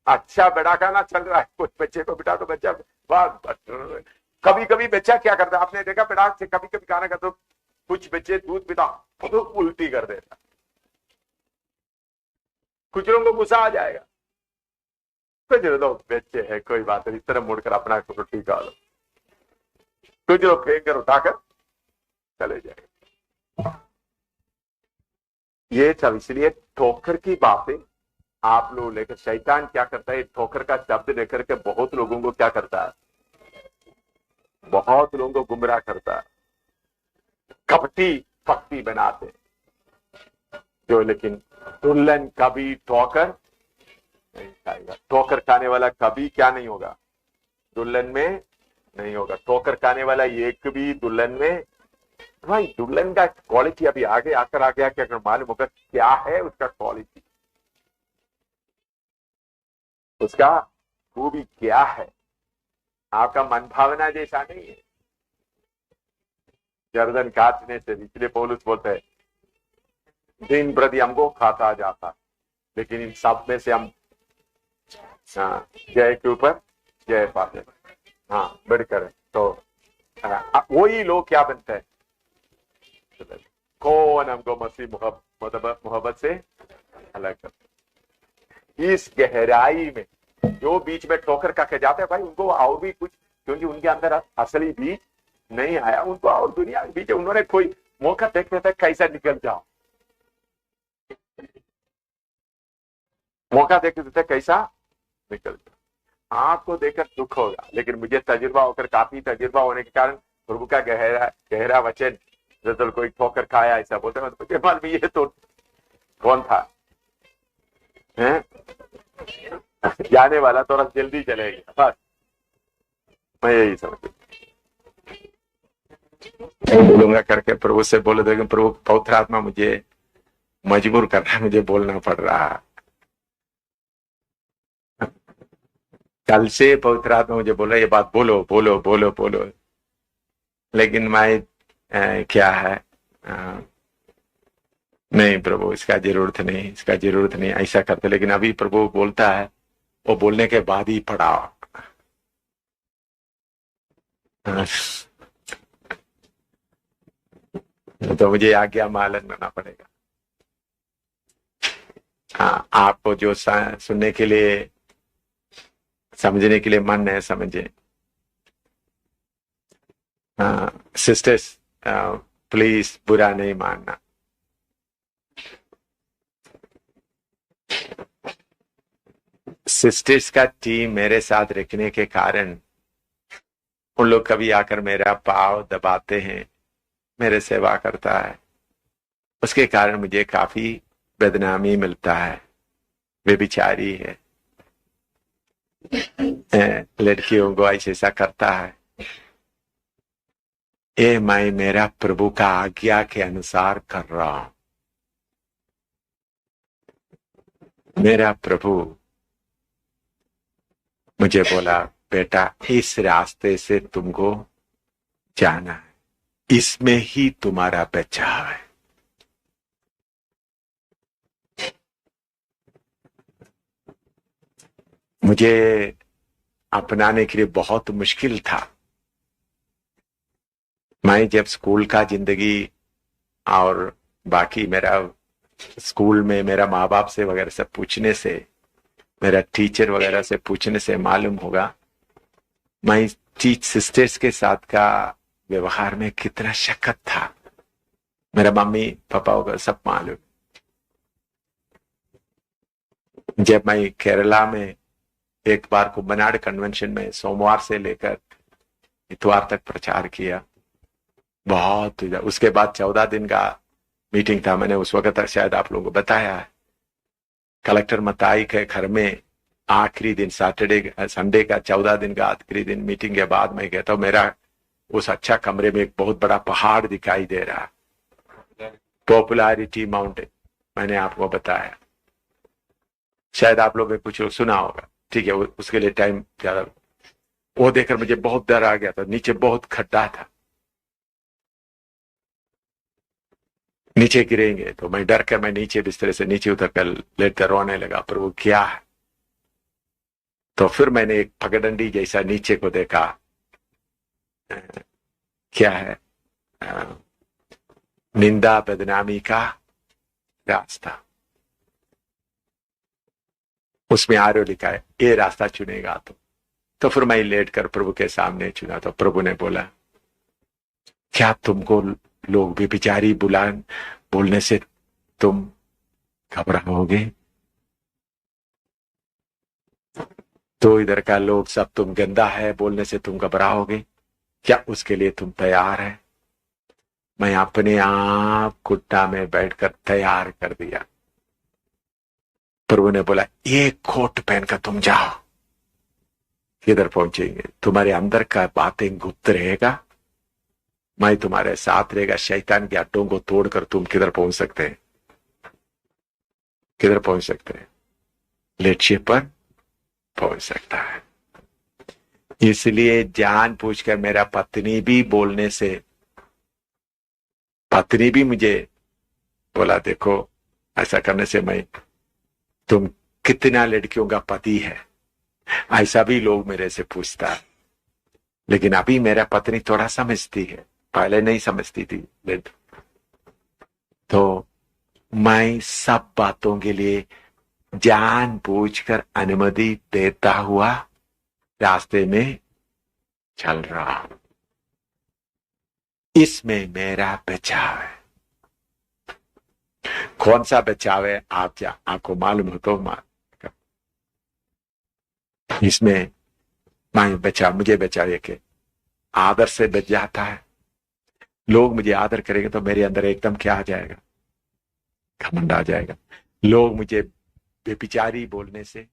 अच्छा बड़ा खाना चल रहा है, कुछ बच्चे को बिठा तो बच्चा कभी कभी बच्चा क्या करता है, आपने देखा बिड़ा से कभी कभी खाना खाता तो कुछ बच्चे दूध पिता तो उल्टी कर देता, कुछ लोगों को गुस्सा आ जाएगा, कुछ लोग बच्चे है कोई बात नहीं, इस तरह मुड़कर अपना रोटी खा लो। कुछ लोग फेंक कर उठाकर चले जाएंगे। ये सब इसलिए ठोकर की बातें आप लोग लेकर, शैतान क्या करता है, ठोकर का शब्द लेकर के बहुत लोगों को क्या करता है, बहुत लोगों को गुमराह करता है, कपटी भक्ति बनाते जो, लेकिन दुल्हन कभी ठोकर नहीं खाएगा। ठोकर खाने वाला कभी क्या नहीं होगा, दुल्हन में नहीं होगा। ठोकर खाने वाला एक भी दुल्हन में, भाई दुल्हन का क्वालिटी अभी आगे आकर आ गया कि अगर मालूम होगा क्या है उसका क्वालिटी, उसका खूबी क्या है, आपका मन भावना जैसा नहीं है। गर्दन काटने से, इसलिए पौलुस बोलते हैं दिन प्रति हमको खाता जाता, लेकिन इन सब में से हम जय के ऊपर जय पाते, हाँ बढ़कर। तो वही लोग क्या बनते हैं, कौन हमको मसीह मोहब्बत से अलग करते। इस गहराई में जो बीच में ठोकर खा के जाते हैं भाई, उनको और भी कुछ, क्योंकि उनके अंदर असली बीज नहीं आया, उनको और दुनिया के बीच, उन्होंने कोई मौका देखते थे कैसा निकल जाओ, मौका देखते थे कैसा निकल जाओ। आपको देखकर दुख होगा, लेकिन मुझे तजुर्बा होकर, काफी तजुर्बा होने के कारण प्रभु का गहरा वचन, जब कोई ठोकर खाया ऐसा बोलते मुझे मालूम ये तो कौन था, हैं? जाने वाला थोड़ा जल्दी चलेगा, बस मैं यही समझ बोलूंगा करके प्रभु से बोले, देखें प्रभु पवित्र आत्मा मुझे मजबूर कर रहा है, मुझे बोलना पड़ रहा है। कल से पवित्र आत्मा मुझे बोला ये बात बोलो बोलो बोलो बोलो, लेकिन मैं क्या है, नहीं प्रभु इसका जरूरत नहीं, इसका जरूरत नहीं, ऐसा करते। लेकिन अभी प्रभु बोलता है, वो बोलने के बाद ही पढ़ाओ। तो मुझे आज्ञा मालन करना पड़ेगा। हाँ, आपको जो सुनने के लिए, समझने के लिए मन है समझे। सिस्टर्स प्लीज बुरा नहीं मानना, सिस्टर्स का टीम मेरे साथ रखने के कारण उन लोग कभी आकर मेरा पाँव दबाते हैं, मेरे सेवा करता है, उसके कारण मुझे काफी बदनामी मिलता है। वे बिचारी है, लड़कियों को ऐसा करता है। ये मैं मेरा प्रभु का आज्ञा के अनुसार कर रहा हूं। मेरा प्रभु मुझे बोला बेटा इस रास्ते से तुमको जाना है, इसमें ही तुम्हारा बचाव है। मुझे अपनाने के लिए बहुत मुश्किल था। मैं जब स्कूल का जिंदगी और बाकी मेरा स्कूल में मेरा माँ बाप से वगैरह से पूछने से, मेरा टीचर वगैरह से पूछने से मालूम होगा मैं सिस्टर्स के साथ का व्यवहार में कितना शक्कत था। मेरा मम्मी पापा वगैरह सब मालूम। जब मैं केरला में एक बार कुंभनाड कन्वेंशन में सोमवार से लेकर इतवार तक प्रचार किया, बहुत, उसके बाद 14 दिन का मीटिंग था। मैंने उस वक्त शायद आप लोगों को बताया है, कलेक्टर मताई के घर में आखिरी दिन संडे का 14 दिन का आखिरी दिन मीटिंग के बाद मैं कहता हूँ मेरा उस अच्छा कमरे में एक बहुत बड़ा पहाड़ दिखाई दे रहा, पॉपुलैरिटी माउंटेन, मैंने आपको बताया, शायद आप लोगों ने कुछ सुना होगा, ठीक है। उसके लिए टाइम ज्यादा, वो देखकर मुझे बहुत डर आ गया था। नीचे बहुत खड्डा था, नीचे गिरेंगे, तो मैं डर कर मैं नीचे बिस्तर से नीचे उतर कर लेटकर रोने लगा, पर वो क्या है। तो फिर मैंने एक पगडंडी जैसा नीचे को देखा, क्या है, निंदा बदनामी का रास्ता, उसमें आरो लिखा है ये रास्ता चुनेगा तो फिर मैं लेट कर प्रभु के सामने चुना। तो प्रभु ने बोला क्या तुमको लोग व्यभिचारी बोलने से तुम घबराओगे? तो इधर का लोग सब तुम गंदा है बोलने से तुम घबराओगे? क्या उसके लिए तुम तैयार है? मैं अपने आप कुट्टा में बैठकर तैयार कर दिया। प्रभु ने बोला एक कोट पहनकर तुम जाओ। किधर पहुंचेंगे? तुम्हारे अंदर का बातें गुप्त रहेगा, मैं तुम्हारे साथ रहेगा। शैतान के अड्डों को तोड़कर तुम किधर पहुंच सकते हैं? किधर पहुंच सकते हैं? लक्ष्य पर पहुंच सकता है। इसलिए जान पूछकर मेरा पत्नी भी बोलने से, पत्नी भी मुझे बोला देखो ऐसा करने से मैं, तुम कितना लड़कियों का पति है, ऐसा भी लोग मेरे से पूछता है। लेकिन अभी मेरा पत्नी थोड़ा समझती है, पहले नहीं समझती थी। तो मैं सब बातों के लिए जान पूछकर अनुमति देता हुआ रास्ते में चल रहा हूं। इसमें मेरा बचाव है। कौन सा बचाव है? आपको मालूम हो तो इसमें मुझे बचावे के आदर से बच जाता है। लोग मुझे आदर करेंगे तो मेरे अंदर एकदम क्या आ जाएगा? घमंड आ जाएगा। लोग मुझे व्यभिचारी बोलने से